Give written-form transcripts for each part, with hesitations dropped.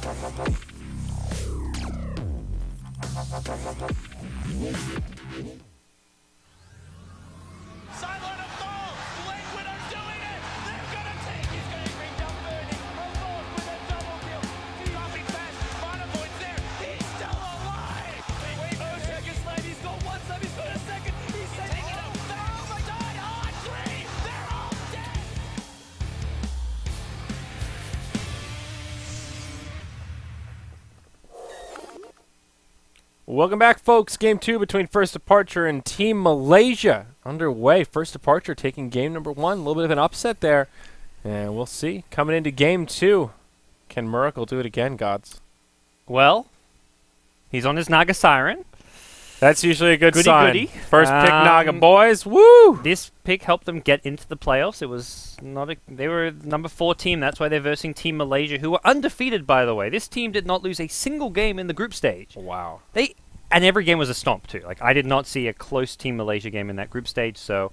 Sideline of goal! Late winner's doing it! They're gonna take! He's gonna bring down Bernie! Almost with a double kill! Dropping fast! Monopoint's there! He's still alive! Wait, seconds left! He's got one side! He's got a second! He's taking it up! They're all died on three! They're all dead! Welcome back, folks. Game 2 between First Departure and Team Malaysia underway. First Departure taking game number 1. A little bit of an upset there. And we'll see. Coming into game 2. Can Miracle do it again, gods? Well, he's on his Naga Siren. That's usually a good sign. Goody. First pick Naga boys. Woo! This pick helped them get into the playoffs. It was not they were number 4 team. That's why they're versing Team Malaysia, who were undefeated, by the way. This team did not lose a single game in the group stage. Wow. And every game was a stomp, too. Like, I did not see a close Team Malaysia game in that group stage. So,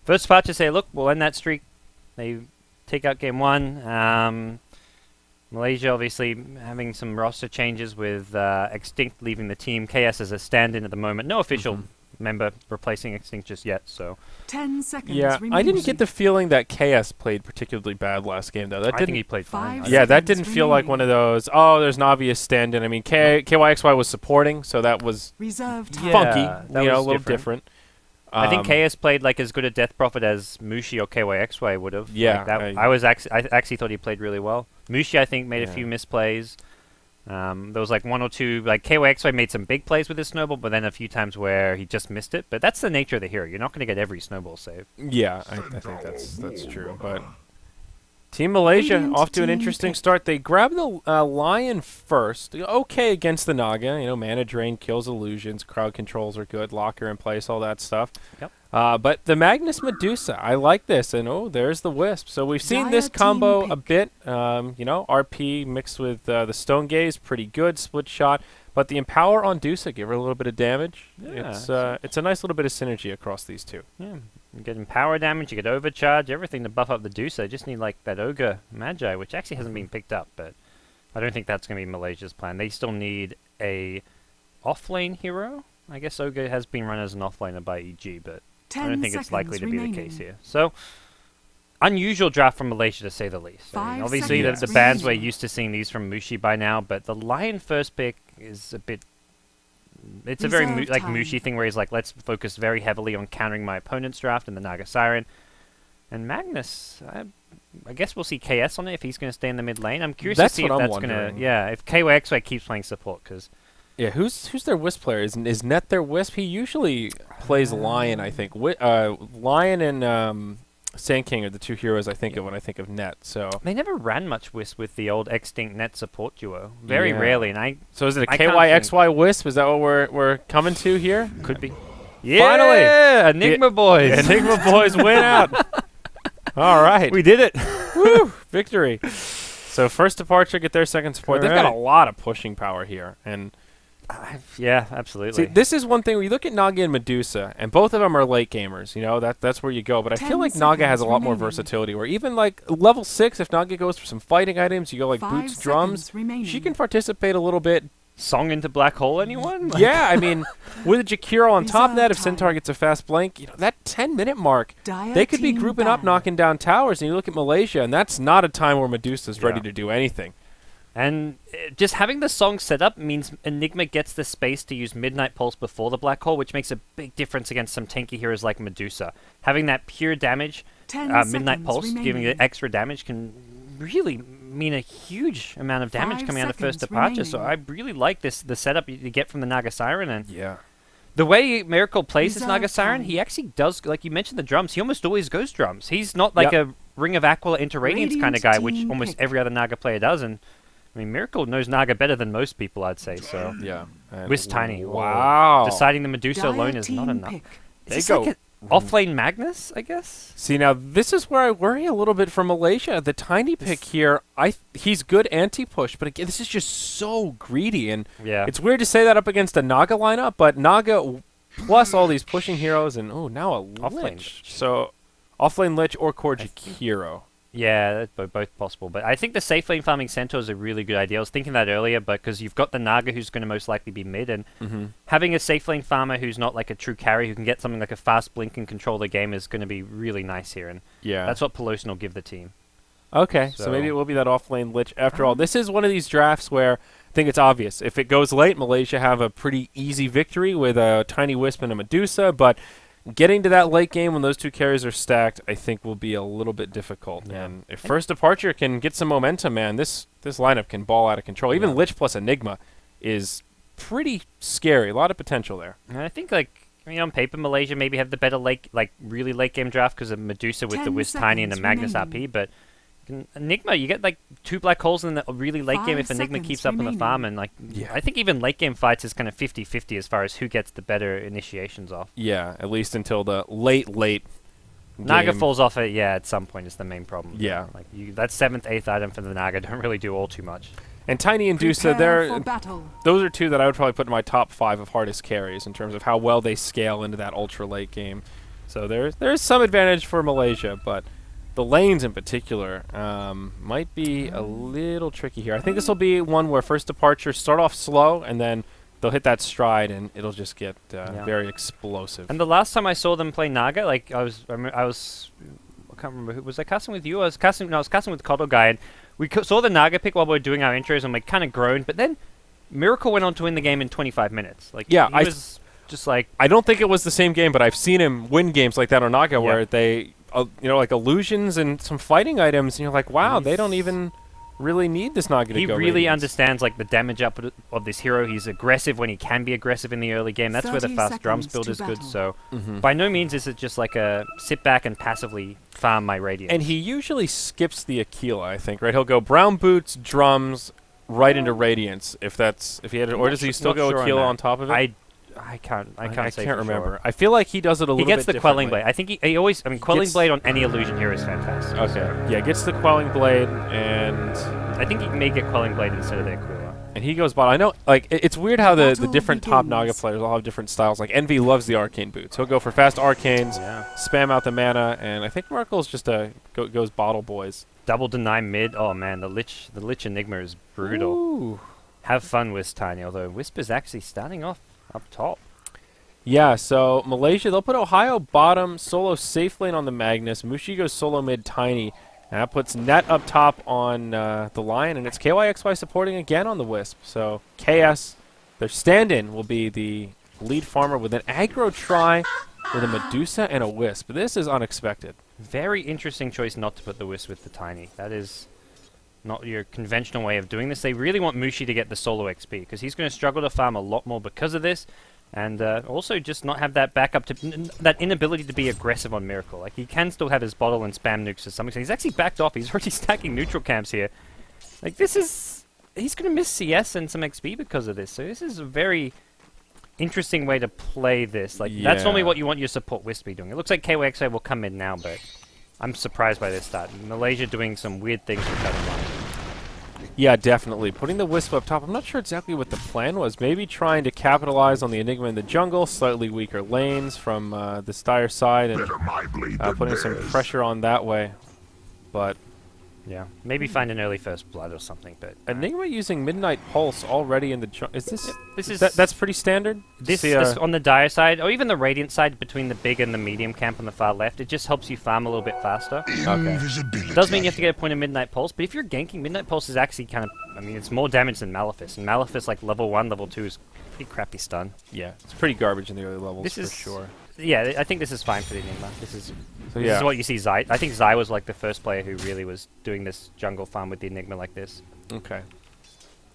First Departure say, look, we'll end that streak. They take out game 1. Malaysia obviously having some roster changes with Extinct leaving the team. KS as a stand-in at the moment. No official member replacing Extinct just yet. So 10 seconds. Yeah, remaining. I didn't get the feeling that KS played particularly bad last game, though. I think he played fine. Yeah, that didn't feel like one of those, oh, there's an obvious stand-in. I mean, KYXY was supporting, so that was Reserve time. funky, that you know, a was little different. I think KS played like as good a Death Prophet as Mushi or KYXY would have. Yeah, like I actually thought he played really well. Mushi, I think, made a few misplays. There was like 1 or 2, like KYXY made some big plays with his snowball, but then a few times where he just missed it. But that's the nature of the hero. You're not going to get every snowball save. Yeah, I think that's true. But Team Malaysia off to an interesting start. They grab the Lion first. Okay against the Naga. You know, mana drain, kills illusions, crowd controls are good, locker in place, all that stuff. Yep. But the Magnus Medusa, I like this. And oh, there's the Wisp. So we've seen this combo a bit. You know, RP mixed with the Stone Gaze, pretty good. Split shot. But the Empower on Dusa, give her a little bit of damage. Yeah, it's a nice little bit of synergy across these two. Yeah. You get Empower damage, you get Overcharge, everything to buff up the Dusa. Just need like that Ogre Magi, which actually hasn't been picked up, but I don't think that's going to be Malaysia's plan. They still need a offlane hero. I guess Ogre has been run as an offlaner by EG, but I don't think it's likely to be the case here. So, unusual draft from Malaysia, to say the least. I mean, obviously, the bans we're used to seeing these from Mushi by now, but the Lion first pick is a bit... It's a very like Mushi thing where he's like, let's focus very heavily on countering my opponent's draft and the Naga Siren. And Magnus, I guess we'll see KS on it if he's going to stay in the mid lane. I'm curious to see if that's going to... Yeah, if KYXY keeps playing support, because... Yeah, who's their Wisp player? Is Net their Wisp? He usually plays Lion, I think. Lion and Sand King are the two heroes I think of when I think of Net. So they never ran much Wisp with the old Extinct Net support duo. Very rarely. And so is it a KYXY Wisp? Is that what we're coming to here? Could be. Yeah, finally, Enigma boys. Enigma boys win out. All right, we did it. Woo! Victory. So First Departure get their second support. They've got a lot of pushing power here, and. Yeah, absolutely. See, this is one thing where you look at Naga and Medusa, and both of them are late gamers. You know, that's where you go. But I feel like Naga has a lot more versatility. Where even like level 6, if Naga goes for some fighting items, you go like boots, drums. She can participate a little bit. Song into Black Hole, anyone? Yeah, I mean, with Jakiro on top of that, if Centaur gets a fast blank, you know, that 10-minute mark, they could be grouping up, knocking down towers. And you look at Malaysia, and that's not a time where Medusa's ready to do anything. And just having the song set up means Enigma gets the space to use Midnight Pulse before the Black Hole, which makes a big difference against some tanky heroes like Medusa. Having that pure damage, Midnight Pulse, giving it extra damage can really mean a huge amount of damage coming out of First Departure. So I really like the setup you get from the Naga Siren. And the way Miracle plays his Naga Siren, he actually does, like you mentioned the drums, he almost always goes drums. He's not like a Ring of Aquila into Radiance kind of guy, which almost every other Naga player does. And I mean, Miracle knows Naga better than most people, I'd say. So yeah, Wisp Tiny. Wow. Deciding the Medusa alone is not enough. They go like offlane Magnus, I guess. See, now this is where I worry a little bit for Malaysia. The Tiny pick here, he's good anti-push, but again, this is just so greedy, and it's weird to say that up against a Naga lineup. But Naga plus all these pushing heroes, and now a Lich. So offlane Lich or Core Jakiro. Yeah, that's both possible. But I think the safe lane farming Centaur is a really good idea. I was thinking that earlier, but because you've got the Naga who's going to most likely be mid, and having a safe lane farmer who's not like a true carry who can get something like a fast blink and control the game is going to be really nice here. And that's what Peloton will give the team. Okay, so maybe it will be that off-lane Lich after all. This is one of these drafts where I think it's obvious. If it goes late, Malaysia have a pretty easy victory with a Tiny Wisp and a Medusa, but getting to that late game when those two carries are stacked, I think will be a little bit difficult. Yeah. And if First Departure can get some momentum, man, this lineup can ball out of control. Even Lich plus Enigma is pretty scary. A lot of potential there. And I think, like, I mean, on paper, Malaysia maybe have the better really late game draft because of Medusa with the Wisp Tiny and the Magnus RP, but Enigma, you get like 2 black holes in the really late game if Enigma keeps up on the farm, and like I think even late game fights is kind of 50-50 as far as who gets the better initiations off. Yeah, at least until the late Naga falls off it, at some point is the main problem. Yeah. Like that 7th, 8th item for the Naga don't really do all too much. And Tiny and Dusa, those are two that I would probably put in my top 5 of hardest carries in terms of how well they scale into that ultra late game. So there's some advantage for Malaysia, but the lanes in particular might be a little tricky here. I think this will be one where First Departure start off slow, and then they'll hit that stride, and it'll just get very explosive. And the last time I saw them play Naga, like I can't remember who was I casting with you. I was casting with Kodo Guy, and we saw the Naga pick while we were doing our intros, and we kind of groaned. But then Miracle went on to win the game in 25 minutes. Like he was just like, I don't think it was the same game, but I've seen him win games like that on Naga where they. Like illusions and some fighting items, and you're like, wow, they don't even really need this Naga to go. He really understands like the damage output of this hero. He's aggressive when he can be aggressive in the early game. That's where the fast drums build is good. So by no means is it just like a sit back and passively farm my Radiance. And he usually skips the Aquila, I think, right? He'll go brown boots, drums, right into Radiance if he had it, or does he still go Aquila on top of it? I can't remember. Sure. I feel like he does it a little bit differently. He gets the Quelling Blade. I think he always... I mean, Quelling Blade on any illusion here is fantastic. Okay. So. Yeah, gets the Quelling Blade, and... I think he may get Quelling Blade instead of the Aquila. And he goes bot. I know, like, it's weird how the different top Naga players all have different styles. Like, Envy loves the Arcane Boots. He'll go for fast Arcanes, spam out the mana, and I think Merkel's just goes Bottle Boys. Double deny mid. Oh, man, the Lich Enigma is brutal. Ooh. Have fun, Wisp Tiny, although Wisp is actually starting off up top. Yeah, so Malaysia, they'll put Ohio bottom, solo safe lane on the Magnus. Mushi goes solo mid Tiny. And that puts Net up top on the Lion, and it's KYXY supporting again on the Wisp. So KS, their stand-in, will be the lead farmer with an aggro try with a Medusa and a Wisp. This is unexpected. Very interesting choice not to put the Wisp with the Tiny. That is not your conventional way of doing this. They really want Mushi to get the solo XP, because he's going to struggle to farm a lot more because of this. And also just not have that backup to that inability to be aggressive on Miracle. Like he can still have his bottle and spam nukes to some extent. He's actually backed off. He's already stacking neutral camps here. Like he's going to miss CS and some XP because of this. So this is a very interesting way to play this. Like that's normally what you want your support Wisp to be doing. It looks like KYXA will come in now, but I'm surprised by this start. Malaysia doing some weird things with that in mind. Yeah, definitely. Putting the Wisp up top, I'm not sure exactly what the plan was. Maybe trying to capitalize on the Enigma in the jungle, slightly weaker lanes from the Dire side, and putting some pressure on that way. But yeah, maybe find an early first blood or something. But Enigma using Midnight Pulse already in the jungle. Is this? That's pretty standard. This on the Dire side, or even the Radiant side, between the big and the medium camp on the far left, it just helps you farm a little bit faster. Okay. It does mean you have to get a point of Midnight Pulse, but if you're ganking, Midnight Pulse is actually kind of, I mean, it's more damage than Malefice, and Malefice, like level 1, level 2 is pretty crappy stun. Yeah, it's pretty garbage in the early levels for sure. Yeah, I think this is fine for the Enigma. This is what you see Zai. I think Zai was like the first player who really was doing this jungle farm with the Enigma like this. Okay.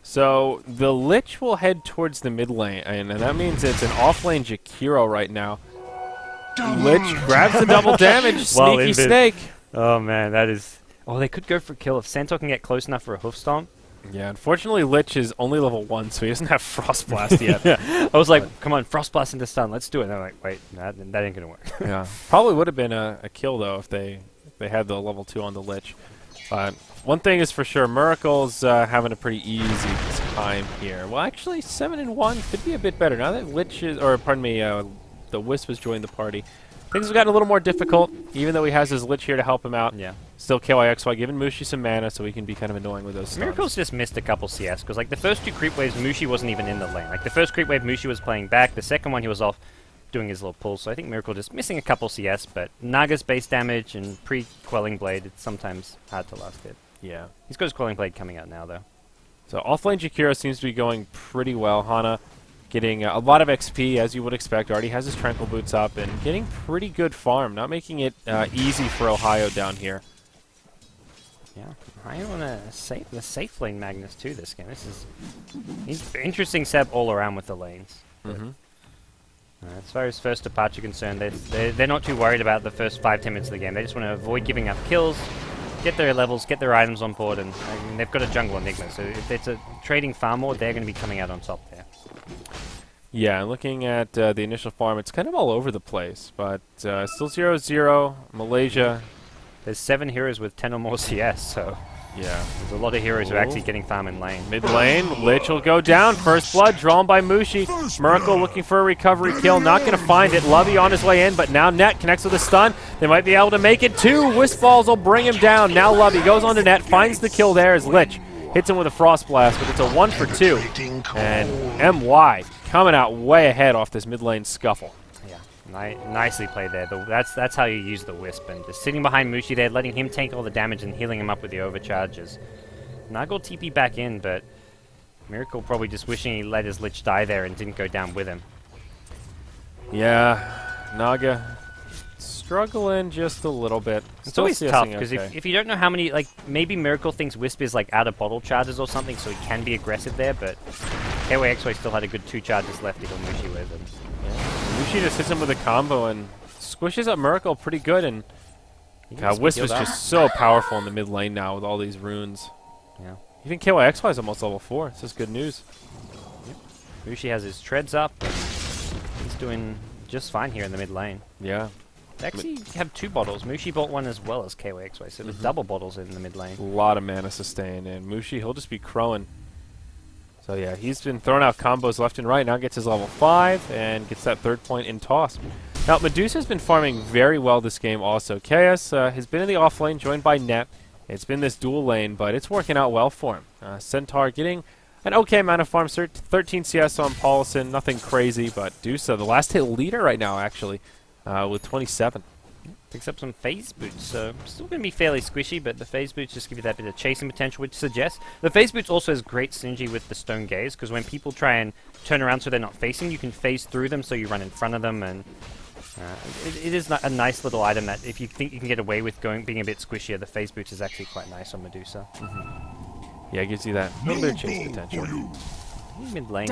So the Lich will head towards the mid lane, and that means it's an off-lane Jakiro right now. Lich grabs the double damage, sneaky snake. Oh man, that is... Oh, they could go for kill if Centaur can get close enough for a hoof stomp. Yeah, unfortunately, Lich is only level 1, so he doesn't have Frost Blast yet. I was like, come on, Frost Blast into stun, let's do it. And they're like, wait, that ain't going to work. Yeah, probably would have been a kill, though, if they had the level 2 on the Lich. One thing is for sure, Miracle's having a pretty easy time here. Well, actually, 7-1 could be a bit better. Now that Lich is, or pardon me, the Wisp has joined the party. things have gotten a little more difficult, even though he has his Lich here to help him out. Yeah. Still KYXY giving Mushi some mana so he can be kind of annoying with those stuns. Miracle's just missed a couple CS, because like the first 2 creep waves, Mushi wasn't even in the lane. Like the first creep wave, Mushi was playing back. The second one, he was off doing his little pulls. So I think Miracle just missing a couple CS, but Naga's base damage and pre-Quelling Blade, it's sometimes hard to last hit. Yeah. He's got his Quelling Blade coming out now, though. So offlane Jakiro seems to be going pretty well. Hana getting a lot of XP, as you would expect. Already has his Tranquil Boots up and getting pretty good farm. Not making it easy for Ohio down here. Yeah, I want to the safe lane Magnus too this game. He's interesting setup all around with the lanes. As far as first departure concerned, they're not too worried about the first 5-10 minutes of the game. They just want to avoid giving up kills, get their levels, get their items on board, and I mean, they've got a jungle Enigma, so if it's a trading farm mode, they're going to be coming out on top there. Yeah, looking at the initial farm, it's kind of all over the place, but still 0-0, Malaysia. There's 7 heroes with 10 or more CS, so yeah, there's a lot of heroes who are actually getting farm in lane. Mid lane, Lich will go down. First blood drawn by Mushi. Miracle looking for a recovery kill, not going to find it. Lovey on his way in, but now Net connects with a stun. They might be able to make it 2. Wisp balls will bring him down. Now Lovey goes on to Net, finds the kill there as Lich hits him with a Frost Blast, but it's a 1 for 2. And MY coming out way ahead off this mid lane scuffle. Nicely played there. That's how you use the Wisp, and just sitting behind Mushi there, letting him take all the damage and healing him up with the overcharges. Naga TP back in, but Miracle probably just wishing he let his Lich die there and didn't go down with him. Yeah, Naga struggling just a little bit. It's always tough, because if you don't know how many, like, maybe Miracle thinks Wisp is like out of bottle charges or something, so he can be aggressive there, but KYXY still had a good 2 charges left to go Mushi with, and Mushi just hits him with a combo and squishes up Miracle pretty good, and God, Wisp is just so powerful in the mid lane now with all these runes. Yeah. Even KYXY is almost level 4. This is good news. Yep. Mushi has his treads up, and he's doing just fine here in the mid lane. Yeah. They actually have 2 bottles. Mushi bought one as well as KYXY, so there's double bottles in the mid lane. A lot of mana sustain, and Mushi, he'll just be crowing. So yeah, he's been throwing out combos left and right. Now gets his level 5 and gets that 3rd point in toss. Now Medusa's been farming very well this game also. KS has been in the off lane, joined by Net. It's been this dual lane, but it's working out well for him. Centaur getting an okay amount of farm, 13 CS on Paulson, nothing crazy, but Dusa, the last hit leader right now actually, with 27. Picks up some phase boots, so still going to be fairly squishy, but the phase boots just give you that bit of chasing potential, which suggests the phase boots also has great synergy with the stone gaze, because when people try and turn around so they're not facing, you can phase through them so you run in front of them, and it is a nice little item that if you think you can get away with being a bit squishier, the phase boots is actually quite nice on Medusa. Yeah, it gives you that little bit of chase potential. Mid lane.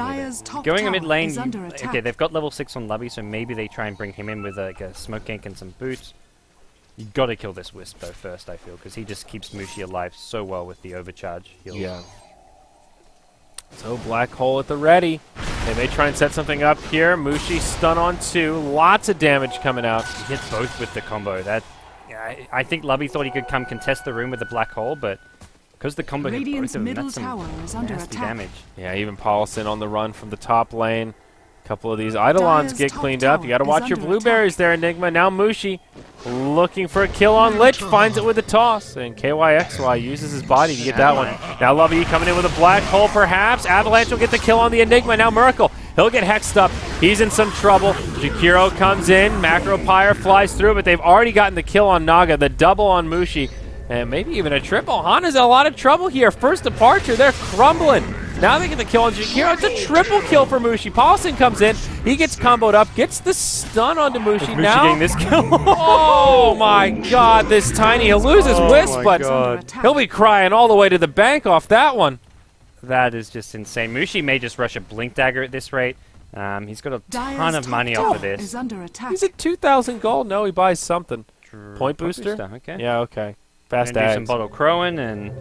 Going a mid lane, okay, they've got level 6 on Lovey, so maybe they try and bring him in with like a smoke gank and some boots. You got to kill this Wisp though first, I feel, because he just keeps Mushi alive so well with the overcharge heals. Yeah. So Black Hole at the ready. They may try and set something up here. Mushi stun on 2. Lots of damage coming out. He hits both with the combo. I think Lovey thought he could come contest the room with the Black Hole, but because the combo hit both of them, that's some nasty damage. Yeah, even Paulson on the run from the top lane. A couple of these Eidolons get cleaned up. You got to watch your blueberries there, Enigma. Now Mushi looking for a kill on Lich. Finds it with a toss. And KYXY uses his body to get that one. Now Lovey coming in with a Black Hole perhaps. Avalanche will get the kill on the Enigma. Now Miracle. He'll get hexed up. He's in some trouble. Jakiro comes in. Macro Pyre flies through, but they've already gotten the kill on Naga. The double on Mushi. And maybe even a triple. Hana's in a lot of trouble here. First departure. They're crumbling. Now they get the kill on Jakiro. It's a triple kill for Mushi. Paulson comes in. He gets comboed up. Gets the stun onto Mushi. Mushi now getting this kill. Oh my god, this Tiny. He'll lose his Wisp, but he'll be crying all the way to the bank off that one. That is just insane. Mushi may just rush a Blink Dagger at this rate. He's got a ton of money off of this. He's at 2,000 gold. No, he buys something. Point booster? Okay. Yeah, okay. Fast do ads. some bottle crowing, and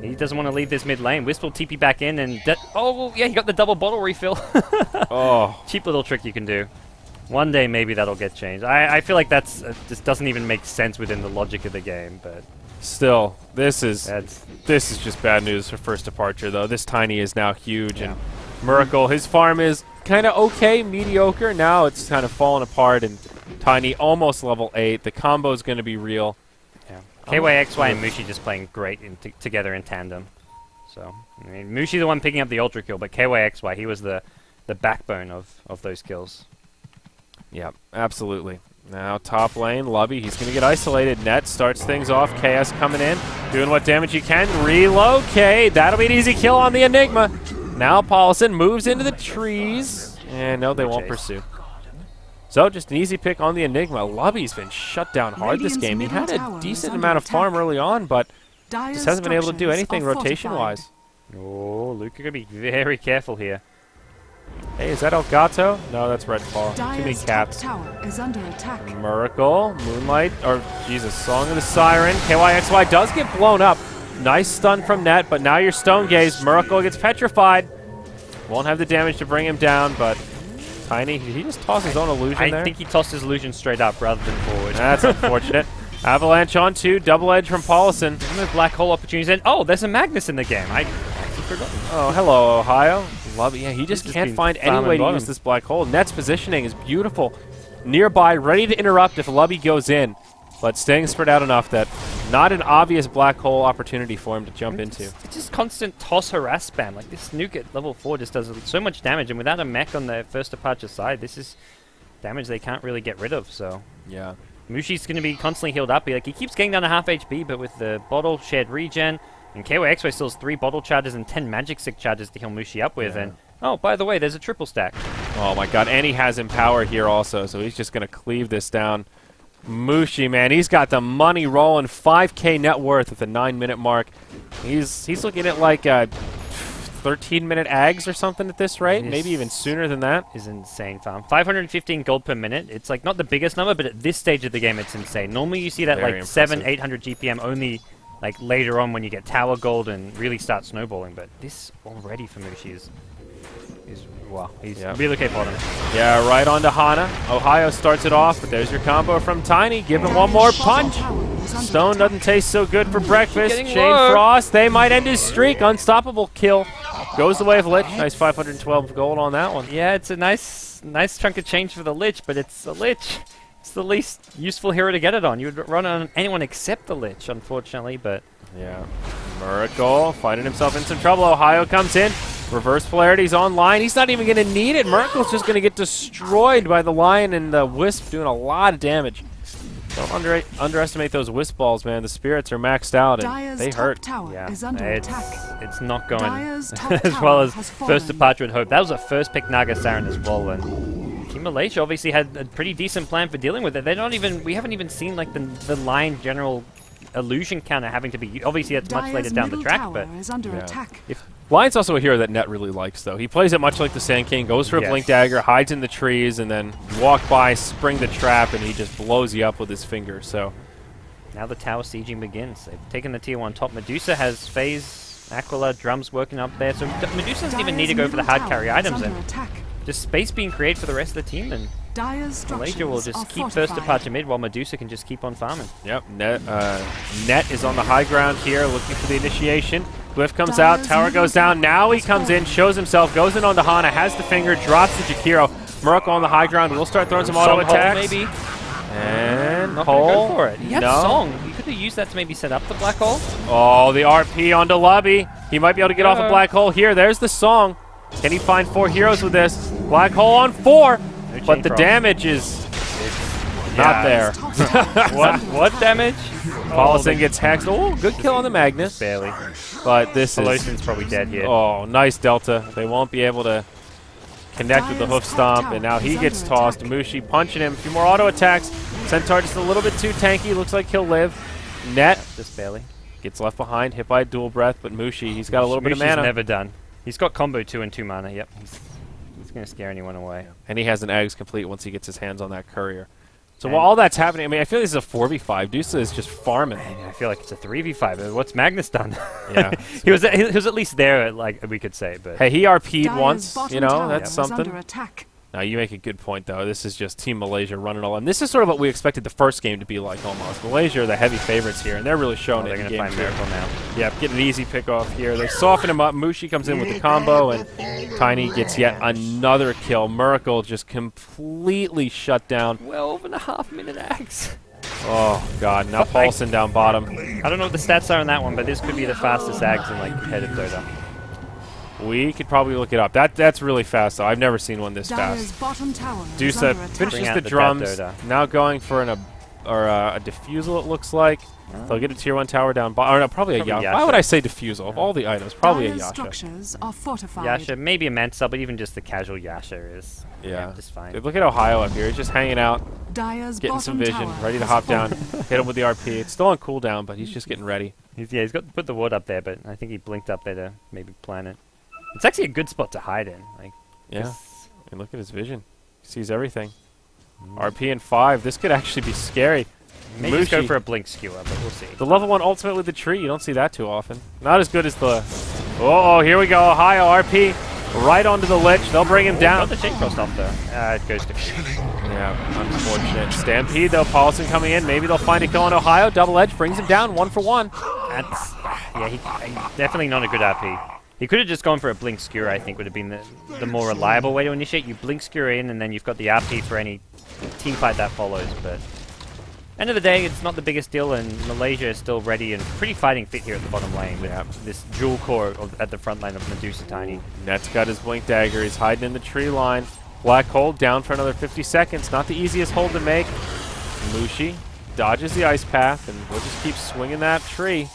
he doesn't want to leave this mid lane. Wisp will TP back in, and oh yeah, he got the double bottle refill. Oh, cheap little trick you can do. One day maybe that'll get changed. I feel like that's just doesn't even make sense within the logic of the game, but still, this is just bad news for first departure though. This Tiny is now huge, and Miracle, his farm is kind of okay, mediocre. Now it's kind of falling apart, and Tiny almost level 8. The combo is going to be real. Yeah. KYXY and Mushi just playing great together in tandem. So, I mean, Mushi the one picking up the ultra kill, but KYXY, he was the backbone of those kills. Yeah, absolutely. Now top lane, Lubby, he's going to get isolated. Net starts things off. KS coming in, doing what damage he can. Relocate. That'll be an easy kill on the Enigma. Now Paulson moves into the trees. And no, they won't pursue. So just an easy pick on the Enigma. Lubby's been shut down hard this game. He had a decent amount of farm early on, but just hasn't been able to do anything rotation-wise. Oh, Luca going to be very careful here. Hey, is that Elgato? No, that's Redfall. Too many caps. Miracle, Moonlight, or Jesus, Song of the Siren. KYXY does get blown up. Nice stun from Net, but now your Stone Gaze. Miracle gets petrified. Won't have the damage to bring him down, but Tiny, did he just toss his own illusion there? I think he tossed his illusion straight up rather than forward. That's unfortunate. Avalanche on 2, double edge from Paulson. No black hole opportunities. And oh, there's a Magnus in the game. I actually forgot. Oh, hello, Ohio. Love it. Yeah, he just can't find any way to use this black hole. Net's positioning is beautiful. Nearby, ready to interrupt if Lubby goes in. But staying spread out enough that not an obvious black hole opportunity for him to jump into. It's just constant toss harass spam. Like this nuke at level 4 just does so much damage, and without a mech on the first departure side, this is damage they can't really get rid of. So yeah, Mushi's going to be constantly healed up. He keeps getting down to half HP, but with the bottle shared regen, and KYXY still has 3 bottle charges and 10 magic stick charges to heal Mushi up with. Yeah. And oh, by the way, there's a triple stack. Oh my god, and he has Empower here also, so he's just going to cleave this down. Mushi, man, he's got the money rolling. 5K net worth at the 9-minute mark. He's looking at like 13-minute ags or something at this rate, maybe even sooner than that. Is insane farm. 515 gold per minute. It's like not the biggest number, but at this stage of the game, it's insane. Normally, you see that Very like impressive. 700-800 GPM only like later on when you get tower gold and really start snowballing. But this already for Mushi is wow. He's relocate bottom. Yeah, right onto Hana. Ohio starts it off, but there's your combo from Tiny. Give him one more punch. Stone doesn't taste so good for breakfast. Shane Frost, they might end his streak. Unstoppable kill. Goes the way of Lich. Nice 512 gold on that one. Yeah, it's a nice chunk of change for the Lich, but it's a Lich. It's the least useful hero to get it on. You would run on anyone except the Lich, unfortunately, but... Yeah. Miracle finding himself in some trouble. Ohio comes in. Reverse polarity's online. He's not even going to need it. Miracle's just going to get destroyed by the Lion and the Wisp, doing a lot of damage. Don't underestimate those Wisp balls, man. The spirits are maxed out, and they hurt. Yeah, it's not going as well as first departure would hope. That was a first pick Naga Saren as well, and Team Malaysia obviously had a pretty decent plan for dealing with it. We haven't even seen like the Lion general illusion counter having to be, obviously that's much later down the track, but Lion's also a hero that Net really likes, though. He plays it much like the Sand King, goes for a Blink Dagger, hides in the trees, and then walk by, spring the trap, and he just blows you up with his finger. So now the tower sieging begins. They've taken the tier 1 top. Medusa has Phase, Aquila, Drums working up there, so Medusa doesn't even need to go for the hard carry items, and just space being created for the rest of the team, and Malaysia will just keep first departure mid while Medusa can just keep on farming. Yep, Net is on the high ground here, looking for the initiation. Glyph comes out, tower goes down, now he comes in, shows himself, goes in onto Hana, has the finger, drops the Jakiro. Miracle on the high ground, will start throwing some auto attacks. Maybe. And not gonna go for it. He had Song. He could have used that to maybe set up the black hole. Oh, the RP onto Lubby. He might be able to get off a black hole here. There's the Song. Can he find 4 heroes with this? Black hole on 4, but the damage is not there. What damage? Paulson gets hexed. Oh, good kill on the Magnus. Barely. But this Peloton's probably dead here. Oh, nice Delta. They won't be able to connect with the hoof stomp, and now he gets tossed. Mushi punching him. A few more auto attacks. Centaur just a little bit too tanky. Looks like he'll live. Net just barely gets left behind, hit by dual breath, but Mushi, he's got a little bit of mana. Mushi's never done. He's got combo 2 and 2 mana. Yep. He's going to scare anyone away. And he has an eggs complete once he gets his hands on that courier. So while all that's happening, I mean, I feel like this is a 4v5. Dusa is just farming. I feel like it's a 3v5. What's Magnus done? Yeah. he was at least there, like we could say. But hey, he RP'd once, you know, that's something. Now, you make a good point, though. This is just Team Malaysia running all in. This is sort of what we expected the first game to be like, almost. Malaysia are the heavy favorites here, and they're really showing it in game 2. They're going to find Miracle now. Yep, get an easy pick off here. They soften him up. Mushi comes in with the combo, and Tiny gets yet another kill. Miracle just completely shut down. 12.5-minute axe. Oh, God. Now Paulson down bottom. I don't know what the stats are on that one, but this could be the fastest axe in like competitive Dota. We could probably look it up. That's really fast, though. I've never seen one this fast. Dusa finishes the drums. Now going for a defusal, it looks like. They'll get a tier 1 tower down. Or no, probably a Yasha. Why would I say defusal? Of all the items, probably a Yasha. Yasha, maybe a Mensa, but even just the casual Yasha is just fine. Dude, look at Ohio up here. He's just hanging out, getting some vision, ready to hop down, hit him with the RP. It's still on cooldown, but he's just getting ready. He's got to put the ward up there, but I think he blinked up there to maybe plan it. It's actually a good spot to hide in. Like, yeah, and look at his vision. He sees everything. RP in 5. This could actually be scary. Maybe just go for a blink skewer, but we'll see. The level 1 ultimate with the tree, you don't see that too often. Not as good as the... Oh, here we go. Ohio RP right onto the lich. They'll bring him down. Got the chain crossed off, though. It goes to... Yeah, unfortunate. Stampede, though. Paulson coming in. Maybe they'll find a kill on Ohio. Double edge brings him down 1 for 1. That's... Yeah, he definitely not a good RP. He could have just gone for a blink skewer, I think, would have been the more reliable way to initiate. You blink skewer in, and then you've got the RP for any team fight that follows, but... End of the day, it's not the biggest deal, and Malaysia is still ready and pretty fighting fit here at the bottom lane with this dual core at the front line of Medusa Tiny. Net's got his blink dagger. He's hiding in the tree line. Black hole down for another 50 seconds. Not the easiest hold to make. Mushi dodges the ice path, and we'll just keep swinging that tree.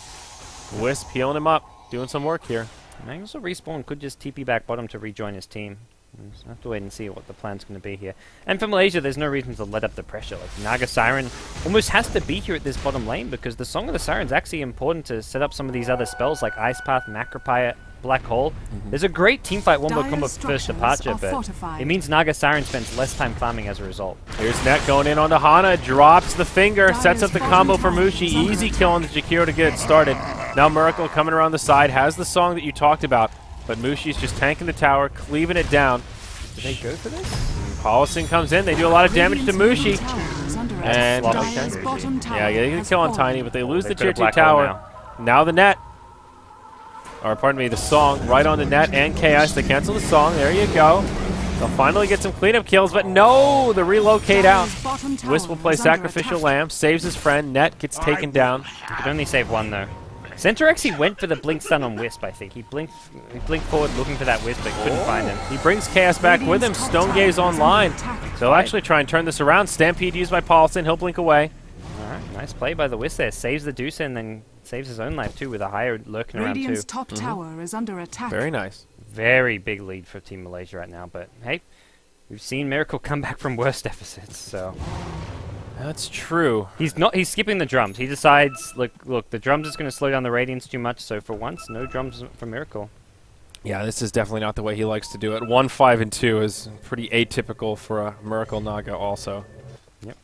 Wisp healing him up, doing some work here. And also Respawn could just TP back bottom to rejoin his team. We'll have to wait and see what the plan's going to be here. And for Malaysia, there's no reason to let up the pressure. Like, Naga Siren almost has to be here at this bottom lane because the Song of the Siren's actually important to set up some of these other spells like Ice Path, Macropire, Black Hole. There's a great teamfight wombo combo for first departure, but it means Naga Siren spends less time farming as a result. Here's Net going in onto Hana, drops the finger, sets up the combo for Mushi. Easy kill on the Jakiro to get it started. Now Miracle coming around the side, has the song that you talked about, but Mushi's just tanking the tower, cleaving it down. Did they go for this? Paulson comes in, they do a lot of damage to Mushi. And yeah, they get a kill on Tiny, but they lose the tier 2 tower. Now the Net. Or pardon me, the song right on the Net and Chaos. They cancel the song. There you go. They'll finally get some cleanup kills, but no, the relocate out. Wisp will play Sacrificial Lamb, saves his friend. Net gets taken down. He could only save 1 though. Center actually went for the blink stun on Wisp, I think. He blinked forward looking for that Wisp, but couldn't find him. He brings Chaos back with him. Stone Gaze online. They'll actually try and turn this around. Stampede used by Paulson. He'll blink away. Alright, nice play by the Wisp there. Saves the Deuce and then saves his own life too with a higher lurking around too. Top tower is under attack. Very nice. Very big lead for Team Malaysia right now, but hey, we've seen Miracle come back from worse deficits, so... That's true. He's skipping the drums. He decides, look, the drums is going to slow down the Radiance too much, so for once, no drums for Miracle. Yeah, this is definitely not the way he likes to do it. 1, 5, and 2 is pretty atypical for a Miracle Naga also. Yep.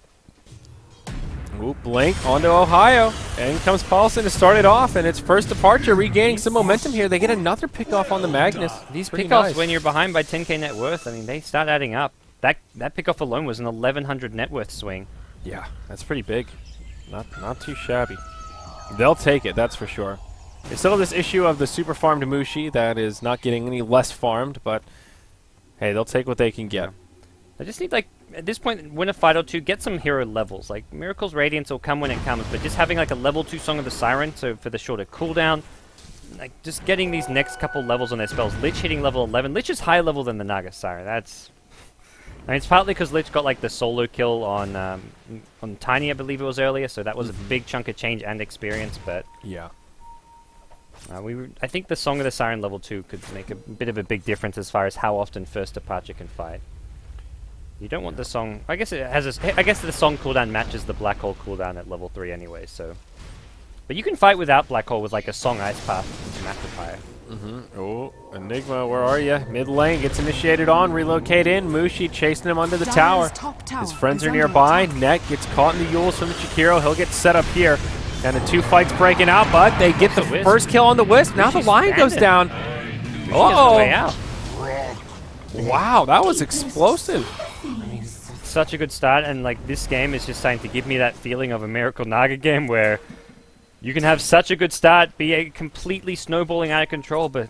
Ooh, blink onto Ohio. And comes Paulson to start it off, and it's first departure, regaining some momentum here. They get another pickoff on the Magnus. These Pretty pickoffs, nice. when you're behind by 10k net worth, I mean, they start adding up. That pickoff alone was an 1100 net worth swing. Yeah, that's pretty big. Not too shabby. They'll take it, that's for sure. They still have this issue of the super farmed Mushi that is not getting any less farmed, but hey, they'll take what they can get. I just need, like, at this point, win a fight or two, get some hero levels. Like, Miracle's Radiance will come when it comes, but just having, like, a level 2 Song of the Siren, so for the shorter cooldown, like, just getting these next couple levels on their spells. Lich hitting level 11. Lich is higher level than the Naga Siren. That's... I mean, it's partly because Lich got, like, the solo kill on Tiny, I believe it was earlier, so that was a big chunk of change and experience, but... Yeah. I think the Song of the Siren level 2 could make a bit of a big difference as far as how often First Departure can fight. You don't want the song... I guess it has I guess the song cooldown matches the Black Hole cooldown at level 3 anyway, so... But you can fight without Black Hole with, like, a Song Ice Path and Macropire. Oh, Enigma, where are you? Mid lane gets initiated on, relocate in. Mushi chasing him under the tower. His friends are nearby. Net gets caught in the Yules from the Chikiro. He'll get set up here. And the 2 fights breaking out, but they get the first kill on the Wisp. Now the line goes down. Oh! Wow, that was explosive. Such a good start, and like this game is just starting to give me that feeling of a Miracle Naga game where you can have such a good start, be a completely snowballing out of control, but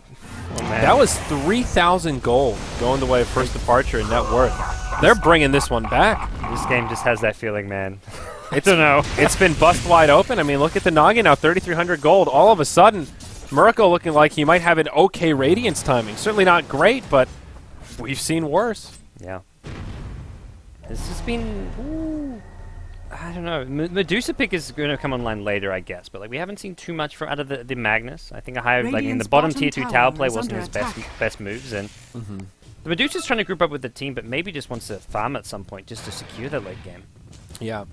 oh man. That was 3,000 gold going the way of First Departure and net worth. They're bringing this one back. This game just has that feeling, man. I don't know. It's been bust wide open. I mean, look at the Naga now, 3,300 gold. All of a sudden, Miracle looking like he might have an okay Radiance timing. Certainly not great, but we've seen worse. Yeah. This has been... Ooh, I don't know. Medusa pick is going to come online later, I guess. But like we haven't seen too much from out of the Magnus. I think a higher, like in the bottom tier 2 tower play wasn't his best moves. And the Medusa's trying to group up with the team, but maybe just wants to farm at some point just to secure the late game. Yeah.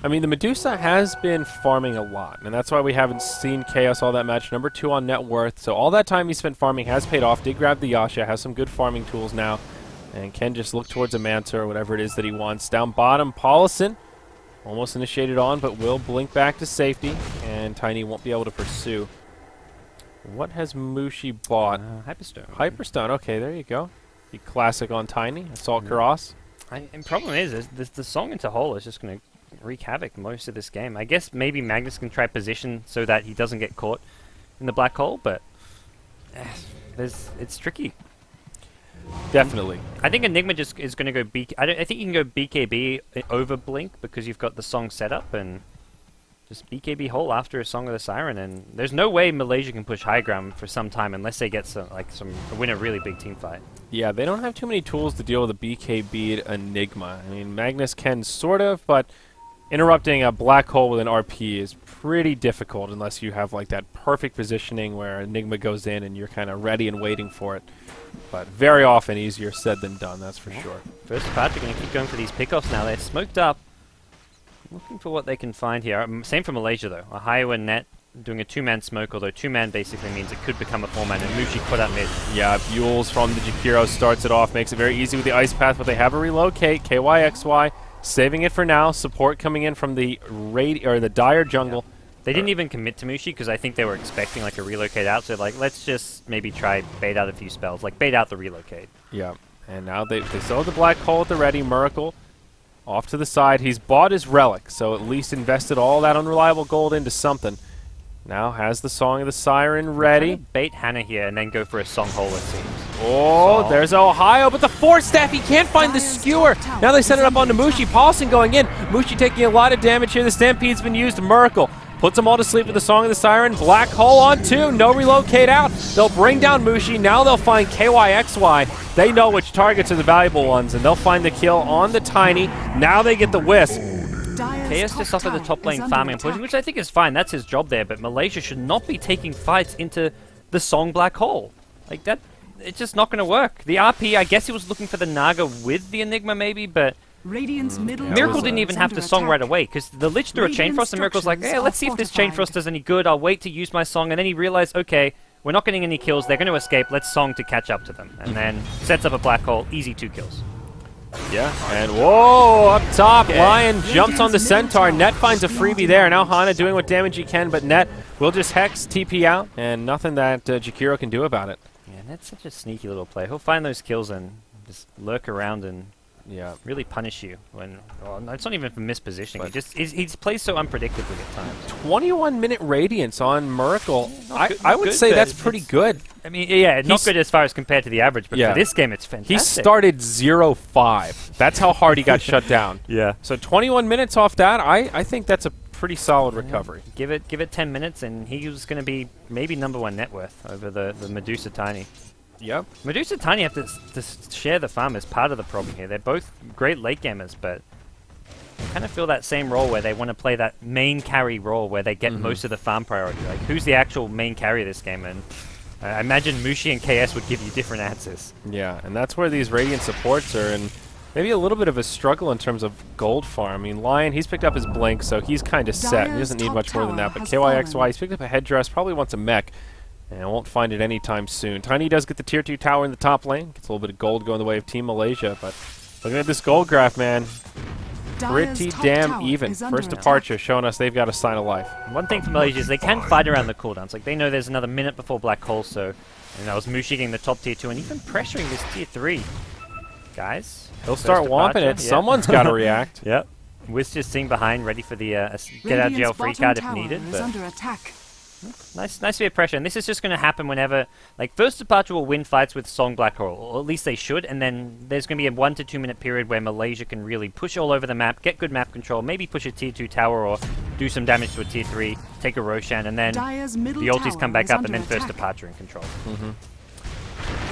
I mean, the Medusa has been farming a lot, and that's why we haven't seen Chaos all that much. Number 2 on net worth. So all that time he spent farming has paid off. Did grab the Yasha, has some good farming tools now, and can just look towards a Manta or whatever it is that he wants. Down bottom, Paulison almost initiated on, but will blink back to safety, and Tiny won't be able to pursue. What has Mushi bought? Hyperstone. Hyperstone. Okay, there you go. The classic on Tiny. Assault Karas. And problem is the song into hole is just going to wreak havoc most of this game. I guess maybe Magnus can try position so that he doesn't get caught in the black hole, but it's tricky. Definitely. I think Enigma just is going to go I think you can go BKB over Blink because you've got the song set up and just BKB hole after a Song of the Siren, and there's no way Malaysia can push high ground for some time unless they get win a really big team fight. Yeah, they don't have too many tools to deal with a BKB Enigma. I mean, Magnus can sort of, but interrupting a black hole with an RP is pretty difficult unless you have like that perfect positioning where Enigma goes in and you're kind of ready and waiting for it. But very often easier said than done, that's for sure. First part, they're going to keep going for these pickoffs now. They're smoked up. Looking for what they can find here. Same for Malaysia though. A higher net doing a 2-man smoke, although 2-man basically means it could become a 4-man, and Mushi put up mid. Yeah, Buells from the Jakiro starts it off, makes it very easy with the ice path, but they have a relocate. KYXY saving it for now. Support coming in from the dire jungle. Yeah. They didn't even commit to Mushi because I think they were expecting like a relocate out, so like let's just maybe try bait out a few spells, like bait out the relocate. Yeah, and now they still have the black hole at the ready. Miracle off to the side. He's bought his relic, so at least invested all that unreliable gold into something. Now has the Song of the Siren ready. Bait Hannah here and then go for a Song hole, it seems. Oh, there's Ohio, but the Force Staff, he can't find the skewer. Now they set it up onto Mushi. Paulson going in. Mushi taking a lot of damage here. The Stampede's been used. Miracle puts them all to sleep with the Song of the Siren. Black hole on 2. No relocate out. They'll bring down Mushi. Now they'll find KYXY. They know which targets are the valuable ones, and they'll find the kill on the Tiny. Now they get the Wisp. Chaos just offered the top lane farming and pushing, which I think is fine. That's his job there, but Malaysia should not be taking fights into the Song Black Hole. Like that, it's just not going to work. The RP, I guess he was looking for the Naga with the Enigma maybe, but Miracle didn't even have to Song right away, because the Lich threw a Chain Frost and Miracle's like, hey, let's see if this Chain Frost does any good. I'll wait to use my Song, and then he realized, okay, we're not getting any kills. They're going to escape. Let's Song to catch up to them. And then sets up a Black Hole. Easy 2 kills. Yeah, and whoa, up top, Lion jumps on the Centaur. Net finds a freebie there. Now Hana doing what damage he can, but Net will just Hex, TP out, and nothing that Jakiro can do about it. Yeah, Net's such a sneaky little player. He'll find those kills and just lurk around and really punish you. When no, it's not even for mispositioning. He plays so unpredictably at times. 21-minute Radiance on Miracle. I would say that's pretty good. I mean, yeah, not good as far as compared to the average, but for this game, it's fantastic. He started 0-5. That's how hard he got shut down. Yeah. So 21 minutes off that, I think that's a pretty solid recovery. Give it 10 minutes, and he was going to be maybe #1 net worth over the Medusa Tiny. Yep. Medusa Tiny have to share the farm as part of the problem here. They're both great late gamers, but I kind of feel that same role where they want to play that main carry role where they get most of the farm priority. Like, who's the actual main carry of this game? And I imagine Mushi and KS would give you different answers. Yeah, and that's where these Radiant supports are, and maybe a little bit of a struggle in terms of gold farm. I mean, Lion, he's picked up his Blink, so he's kind of set. He doesn't need much more than that. But KYXY, he's picked up a headdress, probably wants a mech, and won't find it anytime soon. Tiny does get the tier 2 tower in the top lane. Gets a little bit of gold going the way of Team Malaysia, but looking at this gold graph, man, pretty damn even. First Departure showing us they've got a sign of life. One thing for Malaysia is they can fight around the cooldowns. Like, they know there's another minute before Black Hole, so that was Mushi getting the top tier 2 and even pressuring this tier 3. Guys. He'll start womping it. Yeah. Someone's got to react. Yep. Wiz just sitting behind, ready for the get out of jail free card if needed. Is But under attack. nice bit of pressure. And this is just going to happen whenever, like, First Departure will win fights with Song Black Hole, or at least they should. And then there's going to be a 1 to 2 minute period where Malaysia can really push all over the map, get good map control, maybe push a tier 2 tower or do some damage to a tier 3, take a Roshan, and then Dire's middle the ultis tower come back is up, and under then First attack. Departure in control.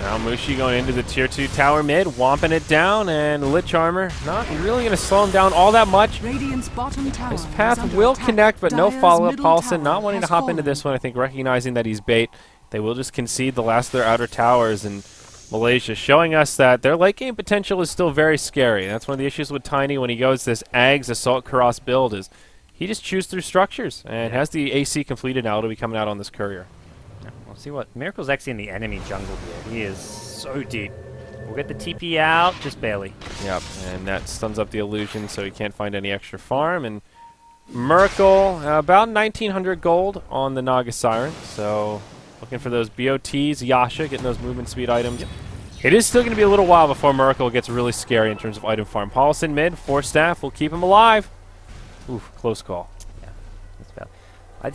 Now Mushi going into the tier 2 tower mid, womping it down, and Lich Armor not really going to slow him down all that much. Radiant's bottom tower His is path under will attack. connect, but no Dire's follow-up. middle Paulson tower not wanting to has hop into fallen. this one, I think recognizing that he's bait. They will just concede the last of their outer towers, and Malaysia showing us that their late game potential is still very scary. That's one of the issues with Tiny when he goes this Ags Assault Karas build is he just chews through structures and has the AC completed now to be coming out on this courier. Yeah, we'll see what Miracle's actually in the enemy jungle here. He is so deep. We'll get the TP out, just barely. Yep, and that stuns up the illusion, so he can't find any extra farm. And Miracle, about 1,900 gold on the Naga Siren, so looking for those BOTs, Yasha, getting those movement speed items. It is still going to be a little while before Miracle gets really scary in terms of item farm. Paulson mid, 4 staff, will keep him alive. Oof, close call. That's bad.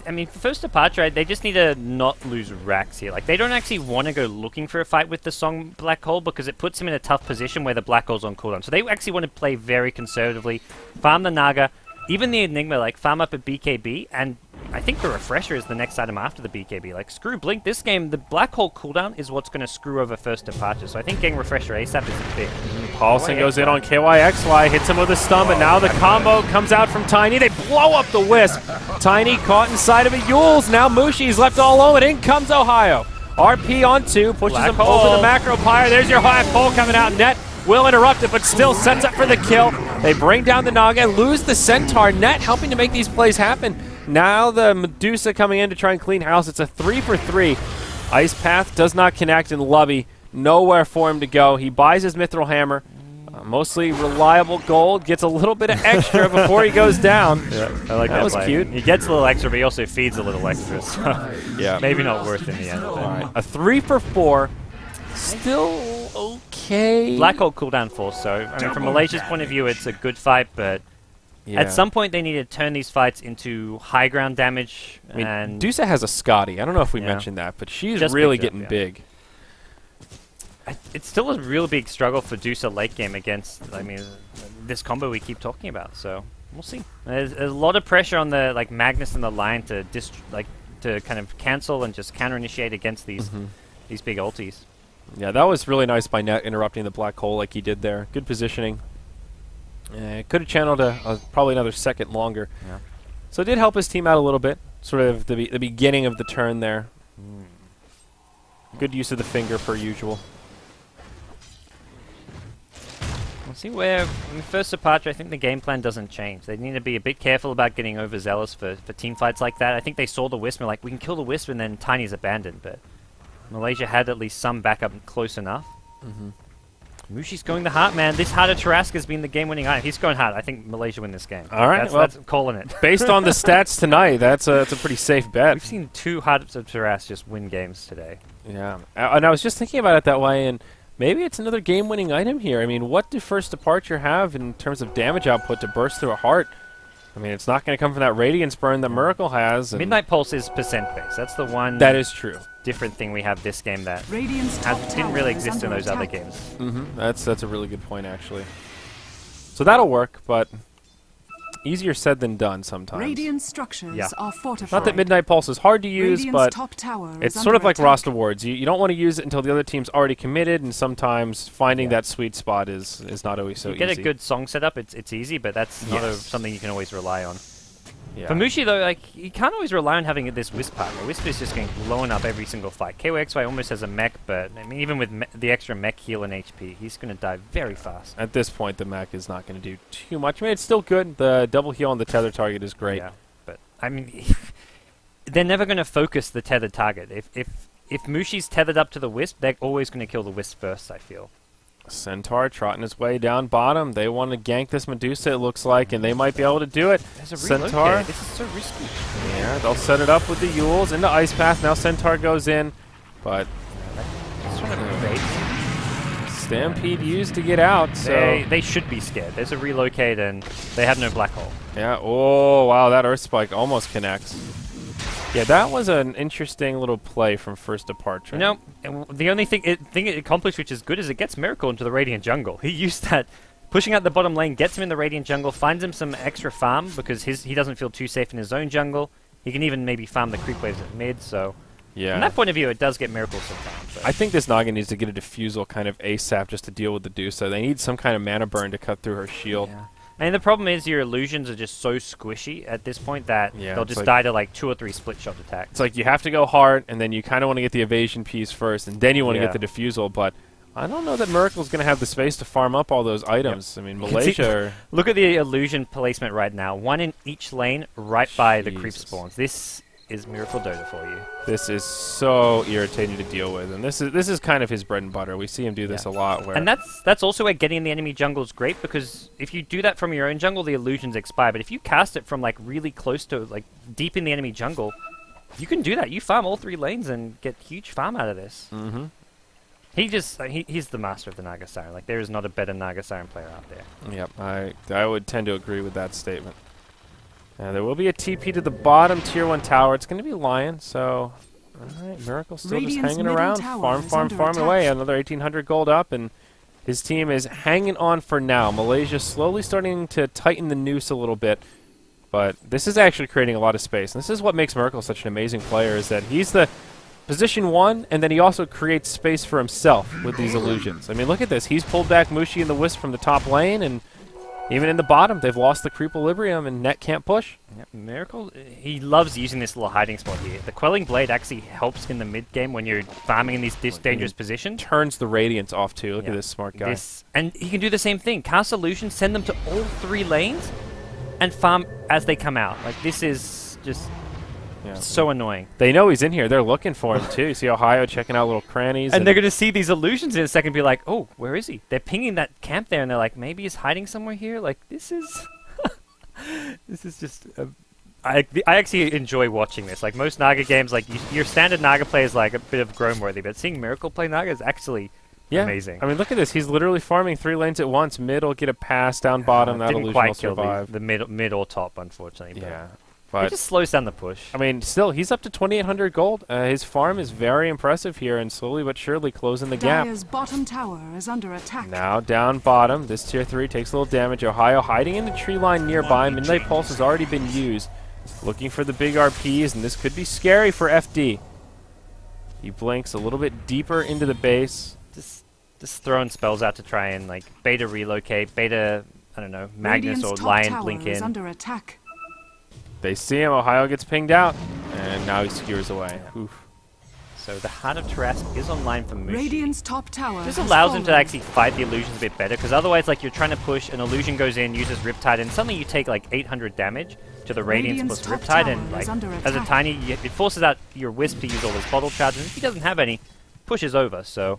I mean, for First Departure, they just need to not lose racks here. Like, they don't actually want to go looking for a fight with the Song Black Hole because it puts him in a tough position where the Black Hole's on cooldown. So they actually want to play very conservatively, farm the Naga, even the Enigma, like, farm up a BKB, and I think the Refresher is the next item after the BKB. Like, screw Blink. This game, the Black Hole cooldown is what's going to screw over First Departure. So I think getting Refresher ASAP is big. Paulson goes in on KYXY, hits him with a stun, but now the combo comes out from Tiny. They blow up the Wisp. Tiny caught inside of a Yules. Now Mushi's left all alone, and in comes Ohio. RP on 2, pushes Black him hole. over the macro pyre. There's your high pole coming out. Net will interrupt it, but still sets up for the kill. They bring down the Naga, lose the Centaur. Net helping to make these plays happen. Now the Medusa coming in to try and clean house. It's a 3 for 3. Ice Path does not connect, and Lubby nowhere for him to go. He buys his Mithril Hammer. Mostly reliable gold. Gets a little bit of extra before he goes down. Yeah, I like that was play. cute. He gets a little extra, but he also feeds a little extra. So Yeah. maybe not worth in the end. All right. A 3 for 4. Still okay. Black Hole cooldown 4, so I mean, from Malaysia's point of view, it's a good fight, but Yeah. at some point they need to turn these fights into high ground damage. I mean, And Dusa has a Scotty. I don't know if we Yeah. mentioned that, but she's Just really picked up, getting yeah. big. it's still a real big struggle for Dusa late game against, I mean, this combo we keep talking about. So we'll see. There's a lot of pressure on the Magnus and the Lion to to kind of cancel and just counter initiate against these big ultis. Yeah, that was really nice by Net interrupting the black hole like he did there. Good positioning. Could have channeled probably another second longer. Yeah. So it did help his team out a little bit. Sort of the beginning of the turn there. Good use of the finger per usual. We'll see where, in First Departure, I think the game plan doesn't change. They need to be a bit careful about getting overzealous for team fights like that. I think they saw the Wisp and like, we can kill the Wisp and then Tiny's abandoned, but Malaysia had at least some backup close enough. Mushi's going the heart, man. This Heart of Tarrasque has been the game-winning item. He's going heart. I think Malaysia win this game. All right, That's calling it. Based on the stats tonight, that's a pretty safe bet. We've seen 2 Hearts of Tarrasque just win games today. Yeah, and I was just thinking about it that way, and maybe it's another game-winning item here. I mean, what do First Departure have in terms of damage output to burst through a heart? I mean, it's not going to come from that Radiance Burn that Miracle has. And Midnight Pulse is percent-based. That's the one that is true. different thing we have this game that Radiant's top didn't really tower is exist in under those other attack. games. That's a really good point, actually. So that'll work, but easier said than done sometimes. Radiant structures Yeah. are fortified. Not that Midnight Pulse is hard to use, Radiant's but top tower it's is sort of under like attack. Rost Awards. You don't want to use it until the other team's already committed, and sometimes finding Yeah. that sweet spot is not always so You get easy. a good song setup, it's easy, but that's not Yes. something you can always rely on. Yeah. For Mushi, though, like, you can't always rely on having this Wisp partner. Wisp is just getting blown up every single fight. KOXY almost has a mech, but I mean, even with the extra mech heal and HP, he's going to die very fast. At this point, the mech is not going to do too much. I mean, it's still good. The double heal on the tether target is great. Yeah, but I mean, they're never going to focus the tethered target. If Mushi's tethered up to the Wisp, they're always going to kill the Wisp first, I feel. Centaur trotting his way down bottom. They want to gank this Medusa, it looks like, and they might be able to do it. There's a reload Centaur. there. This is so risky. Yeah, they'll set it up with the Yules into Ice Path. Now Centaur goes in, but Just trying to bait. Stampede used to get out, so... They should be scared. There's a relocate, and they have no black hole. Yeah, oh, wow, that Earth Spike almost connects. Yeah, that was an interesting little play from first departure. You know, the only thing it accomplished, which is good, is it gets Miracle into the Radiant jungle. He used that, pushing out the bottom lane, gets him in the Radiant jungle, finds him some extra farm, because he doesn't feel too safe in his own jungle. He can even maybe farm the creep waves at mid, so... Yeah. From that point of view, it does get Miracle sometimes. But. I think this Naga needs to get a Diffusal kind of ASAP just to deal with the Dusa. They need some kind of mana burn to cut through her shield. Yeah. And the problem is your illusions are just so squishy at this point that they'll just like die to like 2 or 3 split shot attacks. It's like you have to go hard, and then you kind of want to get the evasion piece first, and then you want to get the Diffusal, but I don't know that Miracle's going to have the space to farm up all those items. Yep. I mean, Malaysia... Look at the illusion placement right now. 1 in each lane right by the creep spawns. This is Miracle Dota for you. This is so irritating to deal with, and this is kind of his bread and butter. We see him do this a lot. Where and that's also where getting in the enemy jungle is great, because if you do that from your own jungle, the illusions expire. But if you cast it from like really close to like deep in the enemy jungle, you can do that. You farm all 3 lanes and get huge farm out of this. Mm-hmm. He's the master of the Naga Siren. Like there is not a better Naga Siren player out there. Yep, I would tend to agree with that statement. There will be a TP to the bottom tier 1 tower. It's going to be Lion, so... Alright, Miracle still just hanging around. Farm away. Another 1,800 gold up, and his team is hanging on for now. Malaysia slowly starting to tighten the noose a little bit, but this is actually creating a lot of space. And this is what makes Miracle such an amazing player, is that he's the position 1, and then he also creates space for himself with these illusions. I mean, look at this. He's pulled back Mushi and the Wisp from the top lane, and even in the bottom, they've lost the Creequilibrium, and Net can't push. Yep, Miracle, he loves using this little hiding spot here. The Quelling Blade actually helps in the mid game when you're farming in these dangerous positions. Turns the Radiance off, too. Look at this smart guy. And he can do the same thing. Cast illusions, send them to all 3 lanes, and farm as they come out. Like, this is just so annoying. They know he's in here. They're looking for him, too. You see Ohio checking out little crannies. And they're going to see these illusions in a second and be like, oh, where is he? They're pinging that camp there, and they're like, maybe he's hiding somewhere here? Like, this is... this is just... I actually enjoy watching this. Like, most Naga games, like, your standard Naga play is, like, a bit of Grown-worthy, but seeing Miracle play Naga is actually amazing. I mean, look at this. He's literally farming 3 lanes at once. Mid will get a pass, down bottom, that illusion will survive. The mid or top, unfortunately. Yeah. But it just slows down the push. I mean, still, he's up to 2,800 gold. His farm is very impressive here, and slowly but surely closing the gap. Dire's bottom tower is under attack. Now down bottom. This tier 3 takes a little damage. Ohio hiding in the tree line nearby. Midnight Pulse has already been used. Looking for the big RPs, and this could be scary for FD. He blinks a little bit deeper into the base. Just throwing spells out to try and, like, beta relocate, beta, I don't know, Magnus or Lion blink in. Under attack. They see him. Ohio gets pinged out, and now he skewers away. Oof. So the Heart of Tarrasque is online for Mushi. Radiant's top tower. This allows him to actually fight the illusions a bit better, because otherwise, like, you're trying to push, an illusion goes in, uses Riptide, and suddenly you take like 800 damage to the Radiance plus Riptide, and like as a tiny, it forces out your Wisp to use all his bottle charges, and if he doesn't have any, pushes over. So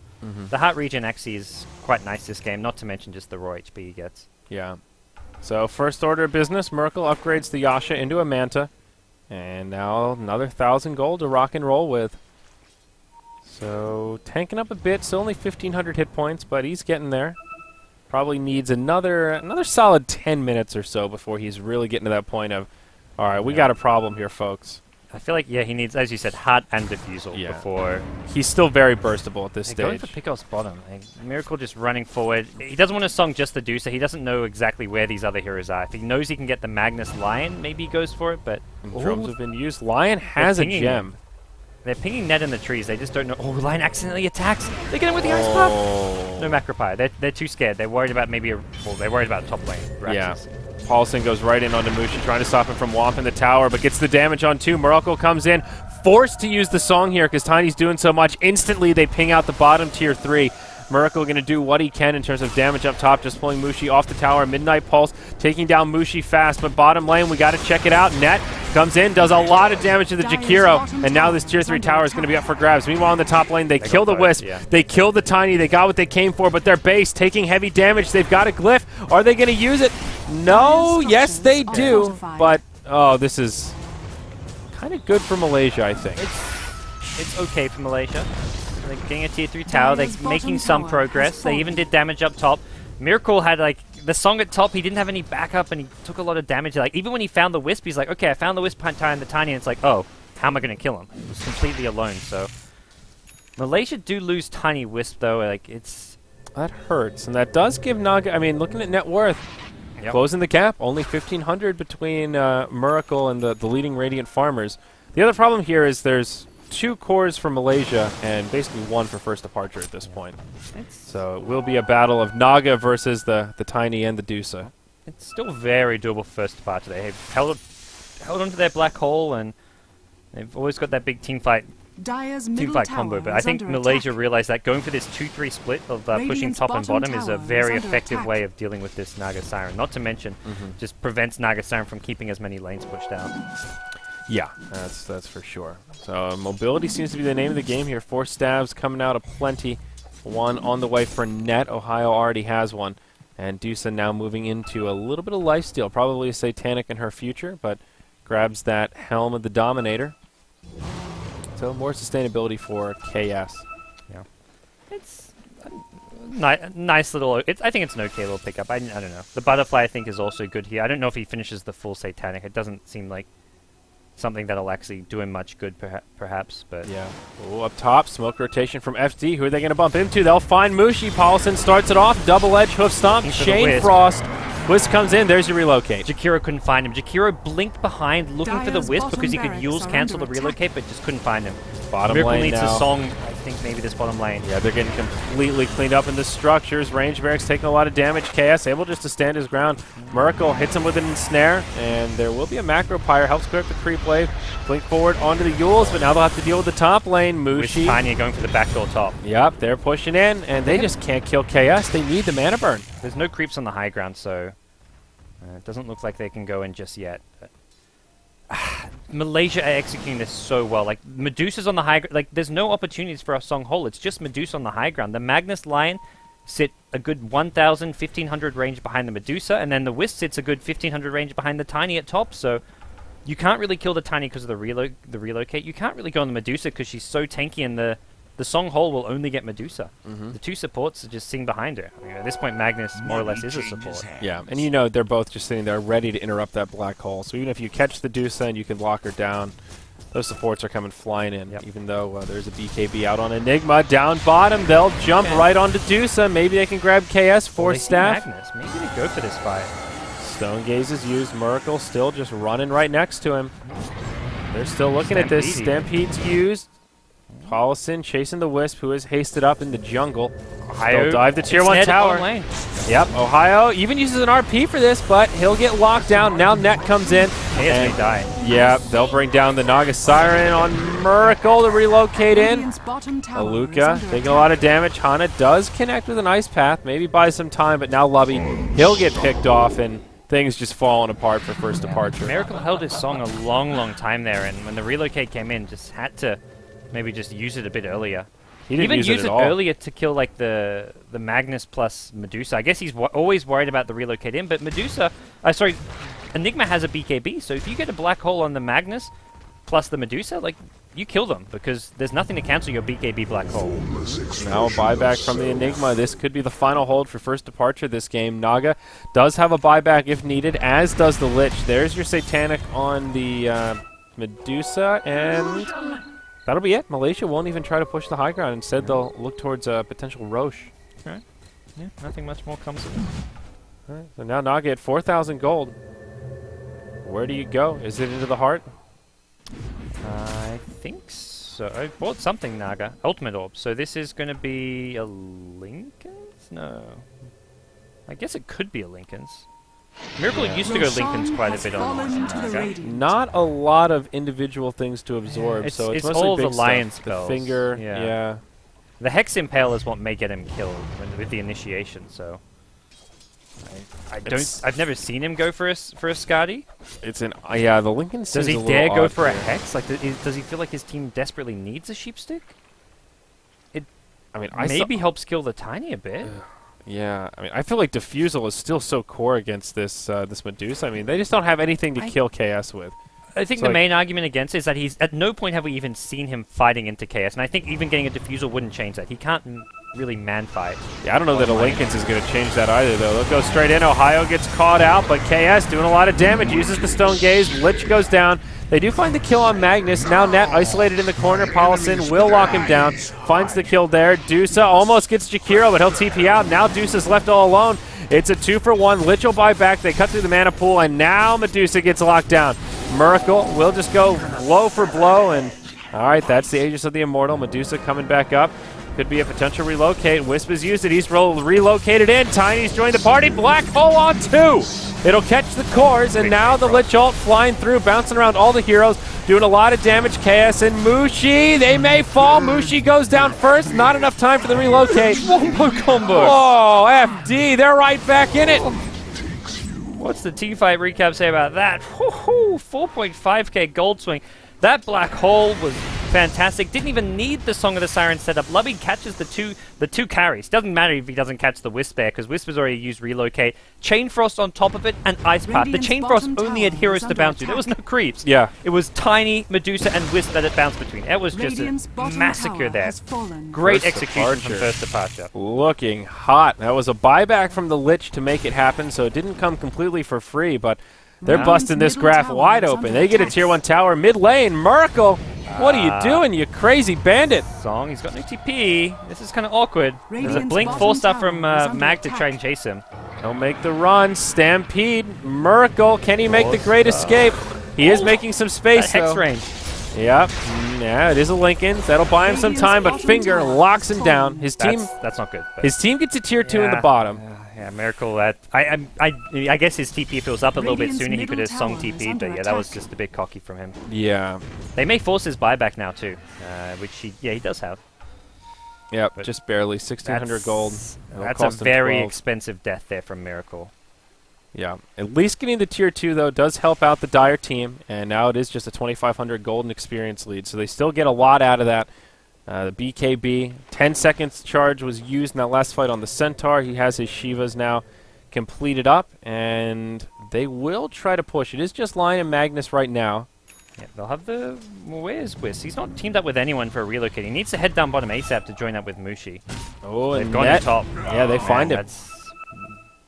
the Heart regen actually is quite nice this game, not to mention just the raw HP he gets. Yeah. So first order of business, Merkel upgrades the Yasha into a Manta, and now another 1,000 gold to rock and roll with. So tanking up a bit, still only 1,500 hit points, but he's getting there. Probably needs another solid 10 minutes or so before he's really getting to that point of, all right, we got a problem here, folks. I feel like, he needs, as you said, Heart and Diffusal before... He's still very burstable at this stage. Going for Pickoff's bottom. Miracle just running forward. He doesn't want to song just the Deucer. He doesn't know exactly where these other heroes are. If he knows he can get the Magnus Lion, maybe he goes for it, but... Drums have been used. Lion has a gem. They're pinging Net in the trees. They just don't know. Oh, Lion accidentally attacks. They get him with the Ice Puff. No Macropie. They're too scared. They're worried about maybe they're worried about top lane. Raxus. Yeah. Paulson goes right in onto Mushi, trying to stop him from Whomping the tower, but gets the damage on 2. Morocco comes in, forced to use the song here because Tiny's doing so much. Instantly, they ping out the bottom tier 3. Miracle going to do what he can in terms of damage up top, just pulling Mushi off the tower. Midnight Pulse taking down Mushi fast, but bottom lane, we got to check it out. Net comes in, does a lot of damage to the Jakiro, and now this tier 3 tower is going to be up for grabs. Meanwhile, in the top lane, they kill the Wisp, they kill the Tiny, they got what they came for, but their base taking heavy damage. They've got a Glyph. Are they going to use it? No, yes they do, but oh, this is kind of good for Malaysia, I think. It's okay for Malaysia. They're getting a tier 3 tower. They're Dire's making bottom some tower progress. has They fallen. even did damage up top. Miracle had like the song at top. He didn't have any backup, and he took a lot of damage. Like even when he found the wisp, he's like, okay, I found the wisp behind the tiny. And it's like, oh, how am I going to kill him? He was completely alone. So Malaysia do lose tiny wisp though. Like it's That hurts, and that does give Naga. I mean, looking at net worth, Yep. closing the gap, only 1,500 between Miracle and the leading Radiant farmers. The other problem here is there's 2 cores for Malaysia and basically 1 for First Departure at this point. So it will be a battle of Naga versus the Tiny and the Dusa. It's still very doable for First Departure. They have held onto their black hole, and they've always got that big team fight combo. But I think Malaysia realized that going for this 2-3 split of pushing Radiant's top and bottom bottom is a tower is very under effective attack. way of dealing with this Naga Siren. Not to mention, just prevents Naga Siren from keeping as many lanes pushed out. Yeah, that's for sure. So mobility seems to be the name of the game here. 4 stabs coming out aplenty. 1 on the way for net. Ohio already has 1. And Dusa now moving into a little bit of lifesteal. Probably a Satanic in her future, but grabs that Helm of the Dominator. So more sustainability for KS. Yeah, it's nice little. I think it's an okay little pickup. I don't know. The butterfly I think is also good here. I don't know if he finishes the full Satanic. It doesn't seem like something that'll actually do him much good, perhaps. But Yeah. Ooh, up top, smoke rotation from FD. Who are they going to bump into? They'll find Mushi. Paulson starts it off. Double-edge hoof stomp. Looking for the Shane Wisp. Frost. Wisp comes in. There's your relocate. Jakiro couldn't find him. Jakiro blinked behind, looking for the Dire's wisp bottom because he could barracks use are cancel the under attack. relocate, but just couldn't find him. Bottom Miracle lane needs now. a song. I think maybe this bottom lane. Yeah, they're getting completely cleaned up in the structures. Range Barracks taking a lot of damage. KS able just to stand his ground. Miracle hits him with an ensnare, and there will be a macro pyre. Helps clear up the creep wave. Blink forward onto the Yules, but now they'll have to deal with the top lane. With Mushi. Tanya going for the backdoor top. Yep, they're pushing in, and they just can't kill KS. They need the mana burn. There's no creeps on the high ground, so it doesn't look like they can go in just yet. But Malaysia are executing this so well. Like Medusa's on the high ground. Like there's no opportunities for a Song Hole. It's just Medusa on the high ground. The Magnus Lion sit a good 1,000, 1,500 range behind the Medusa, and then the Wisp sits a good 1,500 range behind the Tiny at top. So you can't really kill the Tiny because of the relocate. You can't really go on the Medusa because she's so tanky, and the Song Hole will only get Medusa. The 2 supports are just sitting behind her. I mean, at this point, Magnus more or less is a support. Yeah, and you know they're both just sitting there ready to interrupt that black hole. So even if you catch the Dusa and you can lock her down, those supports are coming flying in. Yep. Even though there's a BKB out on Enigma. Down bottom, they'll jump right onto Dusa. Maybe they can grab KS for They see staff. Magnus. Maybe they go for this fight. Stone Gaze is used. Miracle still just running right next to him. They're still looking at this. Stampede. Stampede's used. Paulson chasing the Wisp, who is hasted up in the jungle. Ohio They'll dive the tier it's 1 near the bottom tower. lane. Yep, Ohio even uses an RP for this, but he'll get locked down. Now Net comes in. KS may die. Yep, they'll bring down the Naga Siren on Miracle to relocate in. Radiant's bottom tower is Aluka under taking attack. a lot of damage. Hana does connect with an Ice Path, maybe buy some time, but now Lubby, he'll get picked off, and things just falling apart for First Departure. Miracle held his song a long time there, and when the relocate came in, just had to maybe just use it a bit earlier. He didn't Even use use it it at all. earlier to kill like the Magnus plus Medusa. I guess he's always worried about the relocate in, but Medusa, Enigma has a BKB, so if you get a black hole on the Magnus plus the Medusa, like you kill them because there's nothing to cancel your BKB black hole. Now a buyback from the Enigma. This could be the final hold for First Departure this game. Naga does have a buyback if needed, as does the Lich. There's your Satanic on the Medusa, and that'll be it. Malaysia won't even try to push the high ground. Instead, they'll look towards a potential Roche. Okay. Yeah, nothing much more comes of it. All right, so now Naga at 4,000 gold. Where do you go? Is it into the heart? I think so. I bought something, Naga. Ultimate Orb. So this is going to be a Lincoln's? No. I guess it could be a Lincoln's. Miracle used to go Roshan Lincoln's quite a has bit on fallen to the Naga. Radiant. Not a lot of individual things to absorb, It's- so it's it's mostly all big the lion stuff. spells. The finger, Yeah. yeah. The Hex Impale is what may get him killed with the initiation, so... I've never seen him go for a Skadi. It's an yeah. The Lincoln Does seems he a little dare go odd for a here. Hex? Like, does he feel like his team desperately needs a Sheepstick? I mean, I Maybe helps kill the Tiny a bit. yeah. I mean, I feel like Diffusal is still so core against this this Medusa. I mean, they just don't have anything to kill KS with. I think So the main argument against it is that he's at no point have we even seen him fighting into KS, and I think even getting a defusal wouldn't change that. He can't really man fight. Yeah, I don't know that a Lincoln's is going to change that either, though. They'll go straight in. Ohio gets caught out, but KS doing a lot of damage. Uses the Stone Gaze. Lich goes down. They do find the kill on Magnus. Now Net isolated in the corner. Paulson will lock him down. Finds the kill there. Dusa almost gets Jakiro, but he'll TP out. Now Dusa's left all alone. It's a 2-for-1. Lich will buy back. They cut through the mana pool, and now Medusa gets locked down. Miracle will just go blow for blow, and all right, that's the Aegis of the Immortal. Medusa coming back up. Could be a potential relocate. Wisp has used it. He's relocated in. Tiny's joined the party. Black hole on 2. It'll catch the cores, and now the Lich ult flying through, bouncing around all the heroes, doing a lot of damage. KS and Mushi, they may fall. Mushi goes down first. Not enough time for the relocate. Wombo combo. Oh, FD, they're right back in it. What's the T-Fight recap say about that? 4.5k gold swing. That black hole was fantastic. Didn't even need the Song of the Siren setup. Lubby catches the two carries. Doesn't matter if he doesn't catch the Wisp there, because Wisp has already used Relocate. Chain Frost on top of it, and Ice Path. The Chain Frost only had heroes to bounce to. There was no creeps. Yeah. It was Tiny, Medusa, and Wisp that it bounced between. It was just a massacre there. Great First execution from departure. First Departure. Looking hot. That was a buyback from the Lich to make it happen, so it didn't come completely for free, but they're busting this graph wide open. They get a tier 1 tower mid lane. Miracle, what are you doing, you crazy bandit? Song, he's got no TP. This is kind of awkward. There's a Blink 4-star from Mag to try and chase him. He'll make the run. Stampede. Miracle, can he make the great escape? He is making some space, That Hex though. range. Yep. Yeah, it is a Lincoln. That'll buy him some time, but Finger locks him down. His team That's not good. but- his team gets a tier 2 in the bottom. Yeah, Miracle. That I guess his TP if it was up a little bit sooner, he could have Song TP'd, but yeah, that was just a bit cocky from him. Yeah. They may force his buyback now too, which he does have. Yep, But just barely 1,600 gold. It'll That's a cost him very 12. expensive death there from Miracle. Yeah, at least getting the tier 2 though does help out the Dire team, and now it is just a 2,500 gold and experience lead, so they still get a lot out of that. The BKB, 10 seconds charge was used in that last fight on the Centaur. He has his Shivas now completed up, and they will try to push. It is just Lion and Magnus right now. Yeah, they'll have the... Well, where's Whis? He's not teamed up with anyone for a relocate. He needs to head down bottom ASAP to join up with Mushi. Oh, They've and gone Net. to top. Yeah, they find him. That's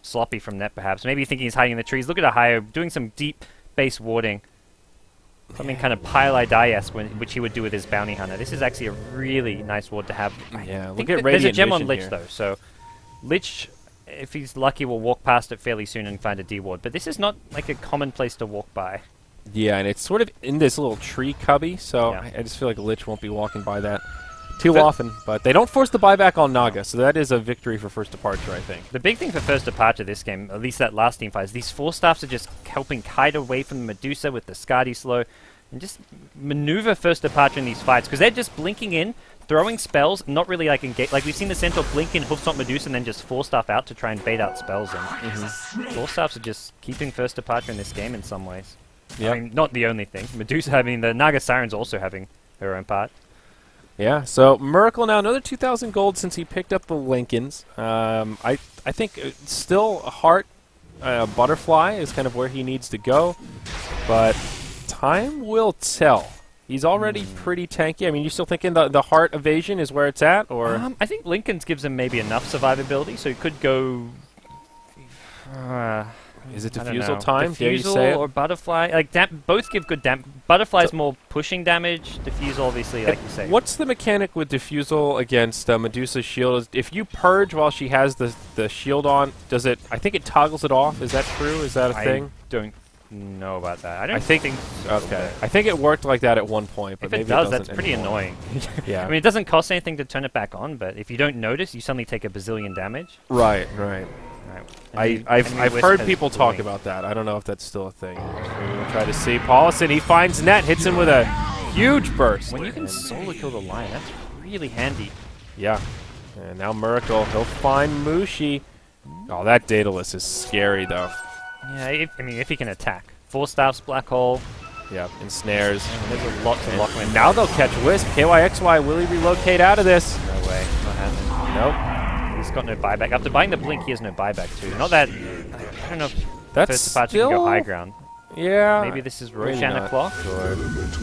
sloppy from Net, perhaps. Maybe thinking he's hiding in the trees. Look at Ohio doing some deep base warding. Something kind of Pile Dias, which he would do with his Bounty Hunter. This is actually a really nice ward to have. Yeah, I look think at that there's a Radiant gem on Vision Lich, here. though. So Lich, if he's lucky, will walk past it fairly soon and find a D ward. But this is not like a common place to walk by. Yeah, and it's sort of in this little tree cubby, so Yeah. I just feel like Lich won't be walking by that too often. But they don't force the buyback on Naga, so that is a victory for First Departure, I think. The big thing for First Departure this game, at least that last team fight, is these 4-staffs are just helping kite away from the Medusa with the Skadi slow and just maneuver First Departure in these fights, because they're just blinking in, throwing spells, not really like engage. Like we've seen the Centaur blink in, Hoofstomp Medusa, and then just 4-staff out to try and bait out spells. And 4-staffs are just keeping First Departure in this game in some ways. Yep. I mean, not the only thing. Medusa, I mean, the Naga Siren's also having her own part. Yeah, so Miracle now another 2,000 gold since he picked up the Lincolns. I think still Heart Butterfly is kind of where he needs to go, but time will tell. He's already pretty tanky. I mean, you still thinking the Heart Evasion is where it's at, or I think Lincoln's gives him maybe enough survivability, so he could go... is it I don't Diffusal know. time? Dare you Diffusal say it? or Butterfly. Like both give good Butterfly's more pushing damage. Diffusal, obviously, like you say. What's the mechanic with Diffusal against Medusa's shield? If you purge while she has the shield on, does it? I think it toggles it off. Is that true? Is that a thing? I don't know about that. I don't I think so, okay. I think it worked like that at one point, but If maybe it does, doesn't that's pretty anymore. annoying. Yeah. I mean, it doesn't cost anything to turn it back on, but if you don't notice, you suddenly take a bazillion damage. Right. Right. I've heard people talk about that. I don't know if that's still a thing. We'll try to see. Paulson, he finds Net, hits him with a huge burst. When you can solo kill the lion, that's really handy. Yeah. And now Miracle, he'll find Mushi. Oh, that Daedalus is scary, though. Yeah, I mean, if he can attack. 4-staffs, Black Hole. Yeah, ensnares. There's a lot to lock him in. Now they'll catch Wisp. KYXY, will he relocate out of this? No way. Not happening. Nope. He's got no buyback. After buying the blink, he has no buyback too. Not that... I don't know if That's First Departure can go still- high ground. Yeah. Maybe this is maybe Roshan not. o'clock, or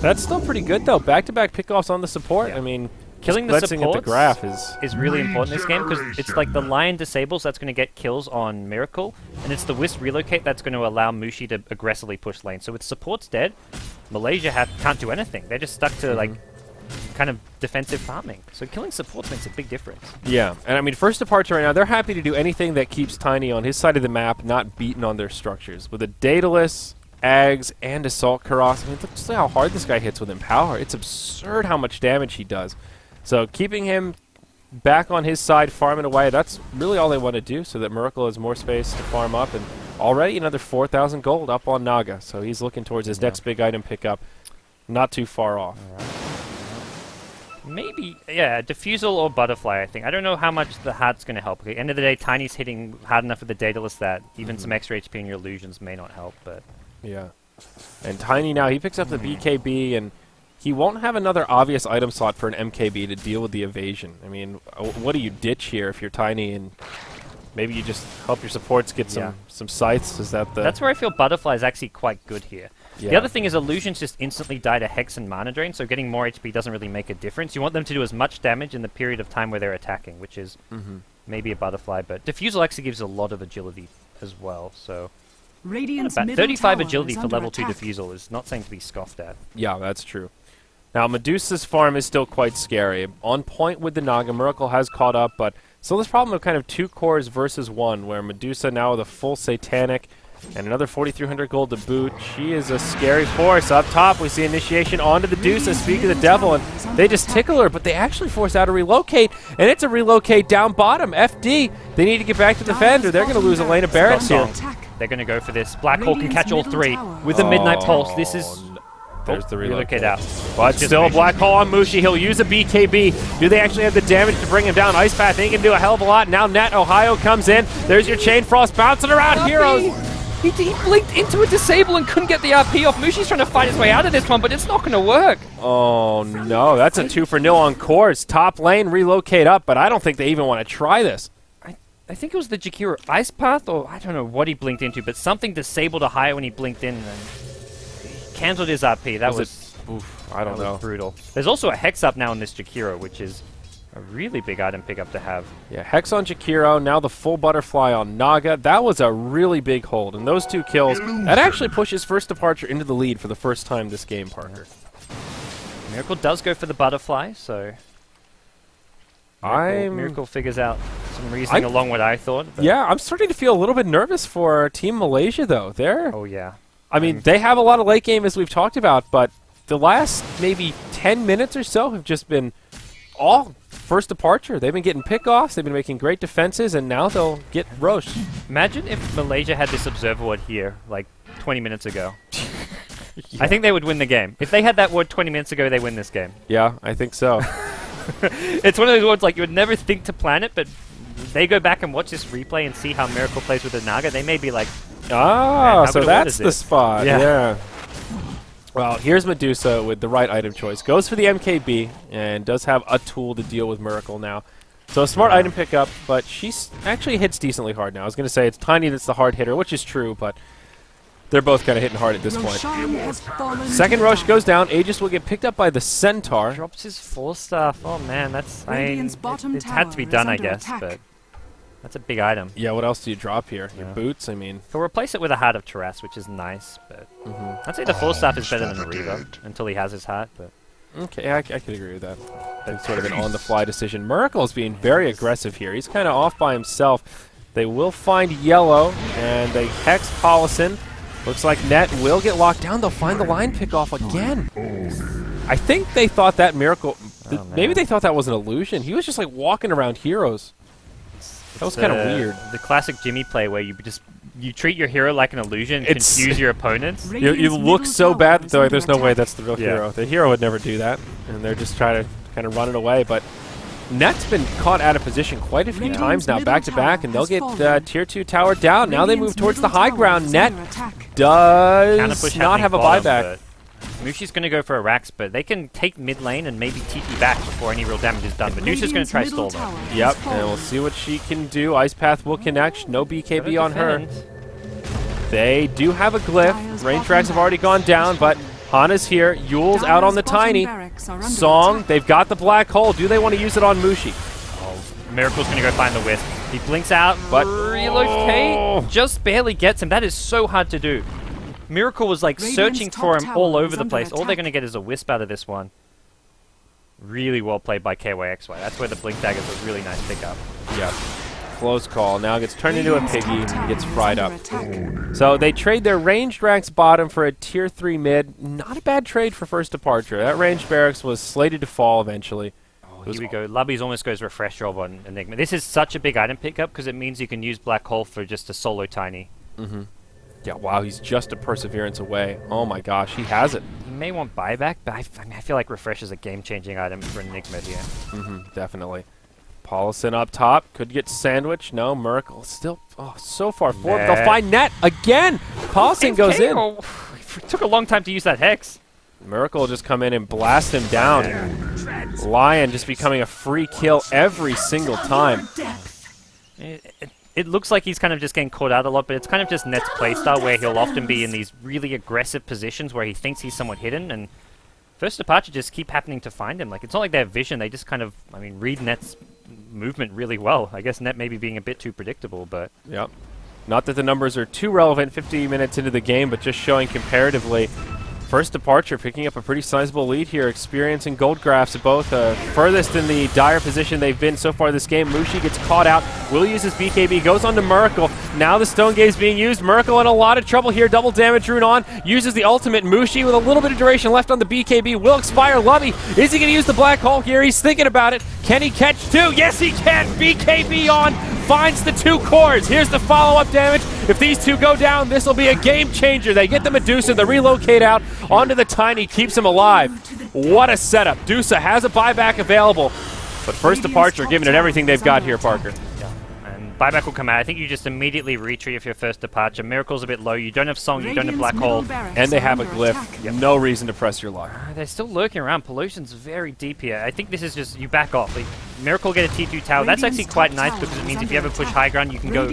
That's still pretty good, though. Back-to-back pickoffs on the support. Yeah. I mean, killing the glancing at the supports graph is really important in this game because it's like the Lion disables that's going to get kills on Miracle, and it's the Wisp relocate that's going to allow Mushi to aggressively push lane. So with supports dead, Malaysia can't do anything. They're just stuck to like kind of defensive farming. So killing supports makes a big difference. Yeah, and I mean, First Departure right now, they're happy to do anything that keeps Tiny on his side of the map, not beaten on their structures. With a Daedalus, Ags, and Assault Karas, I mean, look just how hard this guy hits with Empower. It's absurd how much damage he does. So keeping him back on his side, farming away, that's really all they want to do so that Miracle has more space to farm up. And already another 4,000 gold up on Naga, so he's looking towards his next big item pickup. Not too far off. Maybe, yeah, Diffusal or Butterfly, I think. I don't know how much the Heart's going to help. At the end of the day, Tiny's hitting hard enough with the Daedalus that even some extra HP in your illusions may not help, but... Yeah. And Tiny now, he picks up the BKB, and he won't have another obvious item slot for an MKB to deal with the evasion. I mean, what do you ditch here if you're Tiny, and maybe you just help your supports get some scythes? Is that the... That's where I feel Butterfly is actually quite good here. Yeah. The other thing is illusions just instantly die to Hex and Mana Drain, so getting more HP doesn't really make a difference. You want them to do as much damage in the period of time where they're attacking, which is maybe a Butterfly, but Diffusal actually gives a lot of agility as well, so... Radiant's About middle 35 tower agility is for under level 2 attack. Diffusal is not something to be scoffed at. Yeah, that's true. Now, Medusa's farm is still quite scary. On point with the Naga, Miracle has caught up, but still this problem of kind of 2 cores versus 1, where Medusa now with a full Satanic and another 4,300 gold to boot. She is a scary force. Up top, we see initiation onto the Deuce, speak of the devil, and they just tickle her, but they actually force out a relocate, and it's a relocate down bottom. FD, they need to get back to the defender. They're going to lose a lane of barracks here. They're going to go for this. Black Hole can catch all Radiant's 3 middle tower. with the Midnight Pulse. This is... There's the relocate out. But Just still a maybe. black hole on Mushi. He'll use a BKB. Do they actually have the damage to bring him down? Ice Path, they can do a hell of a lot. Now Nat Ohio comes in. There's your Chain Frost bouncing around. Heroes. He blinked into a disable and couldn't get the RP off. Mushi's trying to fight his way out of this one, but it's not going to work. Oh, no. That's a 2-for-0 on cores. Top lane, relocate up, but I don't think they even want to try this. I think it was the Jakiro Ice Path, or I don't know what he blinked into, but something disabled Ohio when he blinked in, and he cancelled his RP. That was Oof, I don't know. brutal. There's also a Hex up now in this Jakiro, which is a really big item pickup to have. Yeah, Hex on Jakiro, now the full Butterfly on Naga. That was a really big hold, and those 2 kills, that actually pushes First Departure into the lead for the first time this game, Parker. Miracle does go for the Butterfly, so... Miracle figures out some reasoning along what I thought. But Yeah, I'm starting to feel a little bit nervous for Team Malaysia, though. Oh, yeah. I mean, they have a lot of late game, as we've talked about, but the last maybe 10 minutes or so have just been all First Departure. They've been getting pickoffs, they've been making great defenses, and now they'll get roast. Imagine if Malaysia had this Observer Ward here, like, 20 minutes ago. I think they would win the game. If they had that ward 20 minutes ago, they win this game. Yeah, I think so. It's one of those words like you would never think to plan it, but they go back and watch this replay and see how Miracle plays with the Naga. They may be like, Ah, how so good a ward that's is the this? spot. Yeah. Yeah. Well, here's Medusa with the right item choice. Goes for the MKB and does have a tool to deal with Miracle now. So a smart item pickup, but she actually hits decently hard now. I was going to say it's Tiny that's the hard hitter, which is true, but they're both kind of hitting hard at this point. Roshan has fallen Second to Roche the goes down. Aegis will get picked up by the Centaur. drops his 4-star. Oh, man, that's... Radiant's bottom it had to be tower done, is I under guess, attack. but that's a big item. Yeah, what else do you drop here? Your Yeah. boots, I mean. He'll replace it with a Heart of Taras, which is nice, but I'd say the 4-staff is better than the Reaver until he has his heart, but... Okay, I could agree with that. It's sort of an on-the-fly decision. Miracle is being very aggressive here. He's kind of off by himself. They will find yellow, and they hex Paulison. Looks like Net will get locked down. They'll find the line pick-off again. I think they thought that Miracle... maybe they thought that was an illusion. He was just like walking around heroes. That was kind of weird. The classic Jimmy play where you treat your hero like an illusion and It's- confuse your opponents. You Radiant's look middle so tower bad is that under there's no way attack. that's the real Yeah. hero. The hero would never do that, and they're just trying to kind of run it away. But Net's been caught out of position quite a few Radiant's times now, middle back to back, tower and they'll has get fallen. tier 2 tower down. Now they move Radiant's towards the middle high tower ground. is Net under attack. Counter does push not happening have a bottom, buyback. but Mushi's going to go for a Rax, but they can take mid lane and maybe TP back before any real damage is done. Medusa's going to try Radiant's stall middle though. tower has Yep, and fallen. we'll see what she can do. Ice Path will connect. No BKB on her. They do have a glyph. Range Drags have already gone down, but Hana's here. Yule's out on the Tiny. Song, they've got the black hole. Do they want to use it on Mushi? Miracle's going to go find the Wisp. He blinks out, But- relocate just barely gets him. That is so hard to do. Miracle was like Radiant's searching top for him tower all is over the under place. All they're attack. going to get is a Wisp out of this one. Really well played by KYXY. That's where the Blink Dagger's a really nice pickup. Yeah. Close call. Now gets turned into a piggy and gets fried up. So they trade their ranged ranks bottom for a tier 3 mid. Not a bad trade for first departure. That ranged barracks was slated to fall eventually. Here we go. Lubby's almost goes Refresh Job on Enigma. This is such a big item pickup because it means you can use Black Hole for just a solo Tiny. Yeah, wow, he's just a perseverance away. Oh my gosh, he has it. You may want buyback, but I mean, I feel like Refresh is a game-changing item for Enigma here. Definitely. Paulison up top. Could get sandwich. No, Merkel still so far forward. Net. They'll find net again. Paulison goes in. Oh, it took a long time to use that Hex. Miracle will just come in and blast him down. Lion just becoming a free kill every single time. It looks like he's kind of just getting caught out a lot, but it's kind of just Net's playstyle where he'll often be in these really aggressive positions where he thinks he's somewhat hidden, and First Departure just keep happening to find him. Like, it's not like they have vision, they just kind of, I mean, read Net's movement really well. I guess Net maybe being a bit too predictable, but... Yep. Not that the numbers are too relevant 50 minutes into the game, but just showing comparatively. First Departure picking up a pretty sizable lead here, experiencing gold graphs both furthest in the dire position they've been so far this game. Mushi gets caught out, will use his BKB, goes on to Miracle. Now the Stone Gaze being used. Miracle in a lot of trouble here, double damage rune on, uses the ultimate. Mushi with a little bit of duration left on the BKB, will expire. Lubby, is he going to use the Black Hole here? He's thinking about it. Can he catch two? Yes, he can. BKB on, finds the 2 cores. Here's the follow-up damage. If these two go down, this will be a game changer. They get the Medusa, the relocate out onto the Tiny, keeps him alive. What a setup. Dusa has a buyback available, but First Departure giving it everything they've got here, Parker. And buyback will come out. I think you just immediately retreat if your First Departure. Miracle's a bit low. You don't have Song, you don't have Black Hole. And they have a glyph. No reason to press your luck. They're still lurking around. Pollution's very deep here. I think this is just, you back off. Like, Miracle get a T2 tower. That's actually quite nice because it means if you ever push high ground, you can go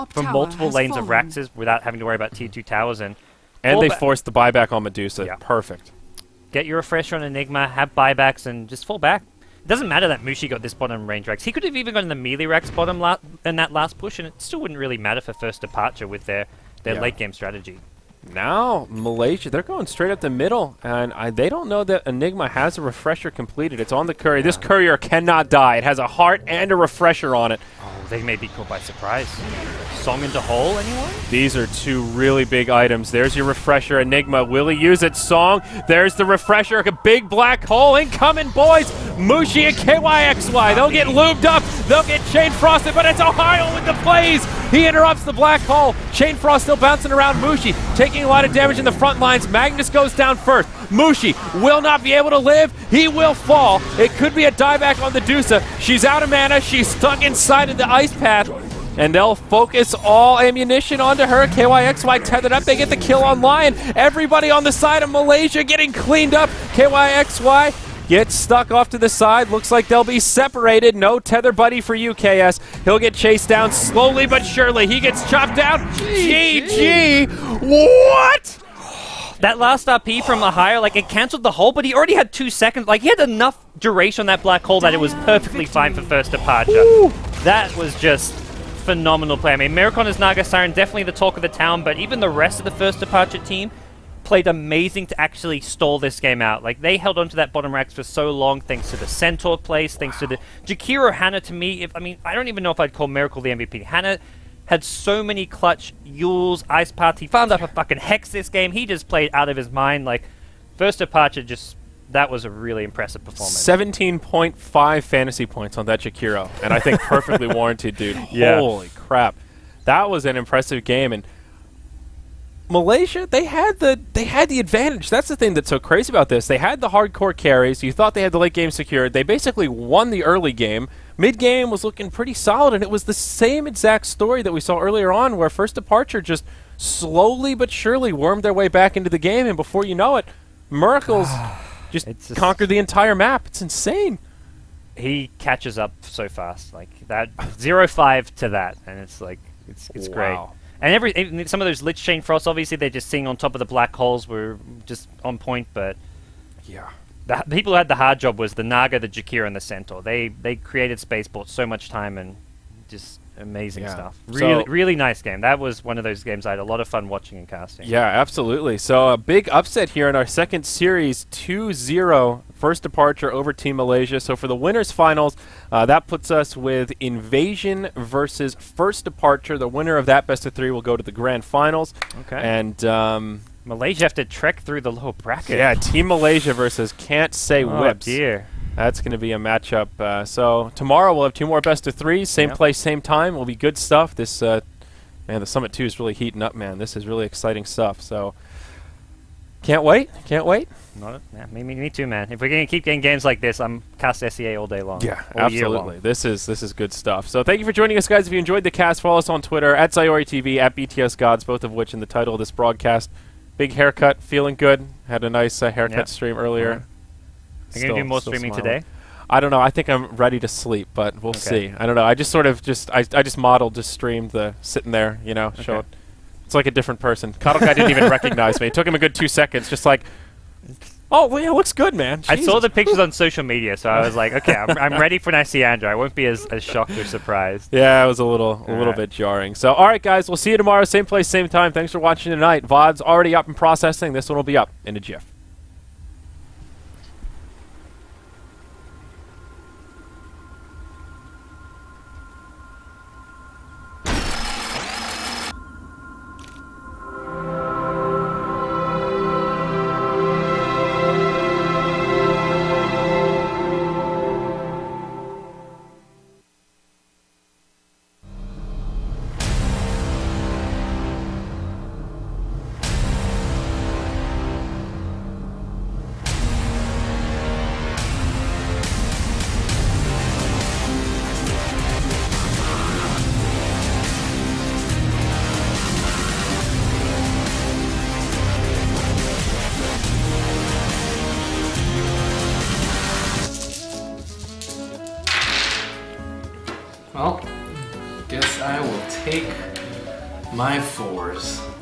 from multiple lanes of Raxes without having to worry about T2 towers. And they forced the buyback on Medusa. Yeah. Perfect. Get your refresher on Enigma, have buybacks, and just fall back. It doesn't matter that Mushi got this bottom range Rax. He could have even gotten the melee Rax bottom in that last push, and it still wouldn't really matter for First Departure with their late game strategy. Now, Malaysia, they're going straight up the middle, and they don't know that Enigma has a refresher completed. It's on the courier. This courier cannot die. It has a heart and a refresher on it. Oh, they may be caught by surprise. Song into hole, anyone? These are 2 really big items. There's your refresher, Enigma. Will he use it? Song. There's the refresher. A big black hole incoming, boys. Mushi and KYXY. They'll get lubed up. They'll get Chain Frosted, but it's Ohio with the plays. He interrupts the black hole. Chain Frost still bouncing around Mushi, taking a lot of damage in the front lines. Magnus goes down first. Mushi will not be able to live. He will fall. It could be a dieback on the Dusa. She's out of mana. She's stuck inside of the ice path. And they'll focus all ammunition onto her. KYXY tethered up. They get the kill on Lion. Everybody on the side of Malaysia getting cleaned up. KYXY gets stuck off to the side. Looks like they'll be separated. No tether buddy for you, KS. He'll get chased down slowly but surely. He gets chopped down. GG. What? That last RP from Ohio, like, it cancelled the hole, but he already had 2 seconds. Like, he had enough duration on that black hole that it was perfectly fine for First Departure. Woo. That was just phenomenal play. I mean, Miracon is Naga Siren, definitely the talk of the town, but even the rest of the First Departure team played amazing to actually stall this game out. Like, they held onto that bottom racks for so long, thanks to the Centaur plays, thanks to the Jakiro Hannah. To me, I don't even know if I'd call Miracle the MVP. Hannah had so many clutch Yules, Ice Path. He found up a fucking Hex this game. He just played out of his mind. Like, First Departure just... That was a really impressive performance. 17.5 fantasy points on that Jakiro, and I think perfectly warranted, dude. Yeah. Holy crap. That was an impressive game, and Malaysia, they had the advantage. That's the thing that's so crazy about this. They had the hardcore carries. You thought they had the late game secured. They basically won the early game. Mid-game was looking pretty solid, and it was the same exact story that we saw earlier on where First Departure just slowly but surely wormed their way back into the game, and before you know it, Miracles just conquered the entire map. It's insane. He catches up so fast. Like, that 0-5 to that, and it's like, it's great. And even some of those Lich Chain Frosts, obviously, they're just sitting on top of the black holes were just on point, but Yeah. the people who had the hard job was the Naga, the Jakir, and the Centaur. They created Spaceport so much time and just amazing Yeah. stuff. So- Really nice game. That was one of those games I had a lot of fun watching and casting. Yeah, absolutely. So a big upset here in our second series, 2-0, first departure over Team Malaysia. So for the winners finals, that puts us with Invasion versus First Departure. The winner of that best of 3 will go to the grand finals. Okay. And Malaysia have to trek through the lower bracket. yeah, Team Malaysia versus Can't Say Oh Whips. dear. That's going to be a matchup. So tomorrow we'll have 2 more best of 3s, same Yep. place, same time. Will be good stuff. This man, the Summit 2 is really heating up, man. This is really exciting stuff. So can't wait. Can't wait. Yeah, me too, man. If we're gonna keep getting games like this, I'm cast SEA all day long. Yeah, all year absolutely. long. This is good stuff. So thank you for joining us, guys. If you enjoyed the cast, follow us on Twitter at Sayori TV, at BTS Gods, both of which in the title of this broadcast. Big haircut, feeling good. Had a nice haircut Yep. stream earlier. Are you gonna do more Still streaming smiling. today? I don't know. I think I'm ready to sleep, but we'll see. I don't know. I just sort of I just modeled, just streamed the sitting there, you know, show it. It's like a different person. Cuddle Guy didn't even recognize me. It took him a good 2 seconds, just like, oh, well, yeah, looks good, man. I saw Jesus. the pictures on social media, so I was like, okay, I'm ready for when I see Andrew. I won't be as shocked or surprised. Yeah, it was a little Alright. bit jarring. So, all right, guys, we'll see you tomorrow, same place, same time. Thanks for watching tonight. VOD's already up and processing. This one will be up in a jiff. Well, guess I will take my 4s.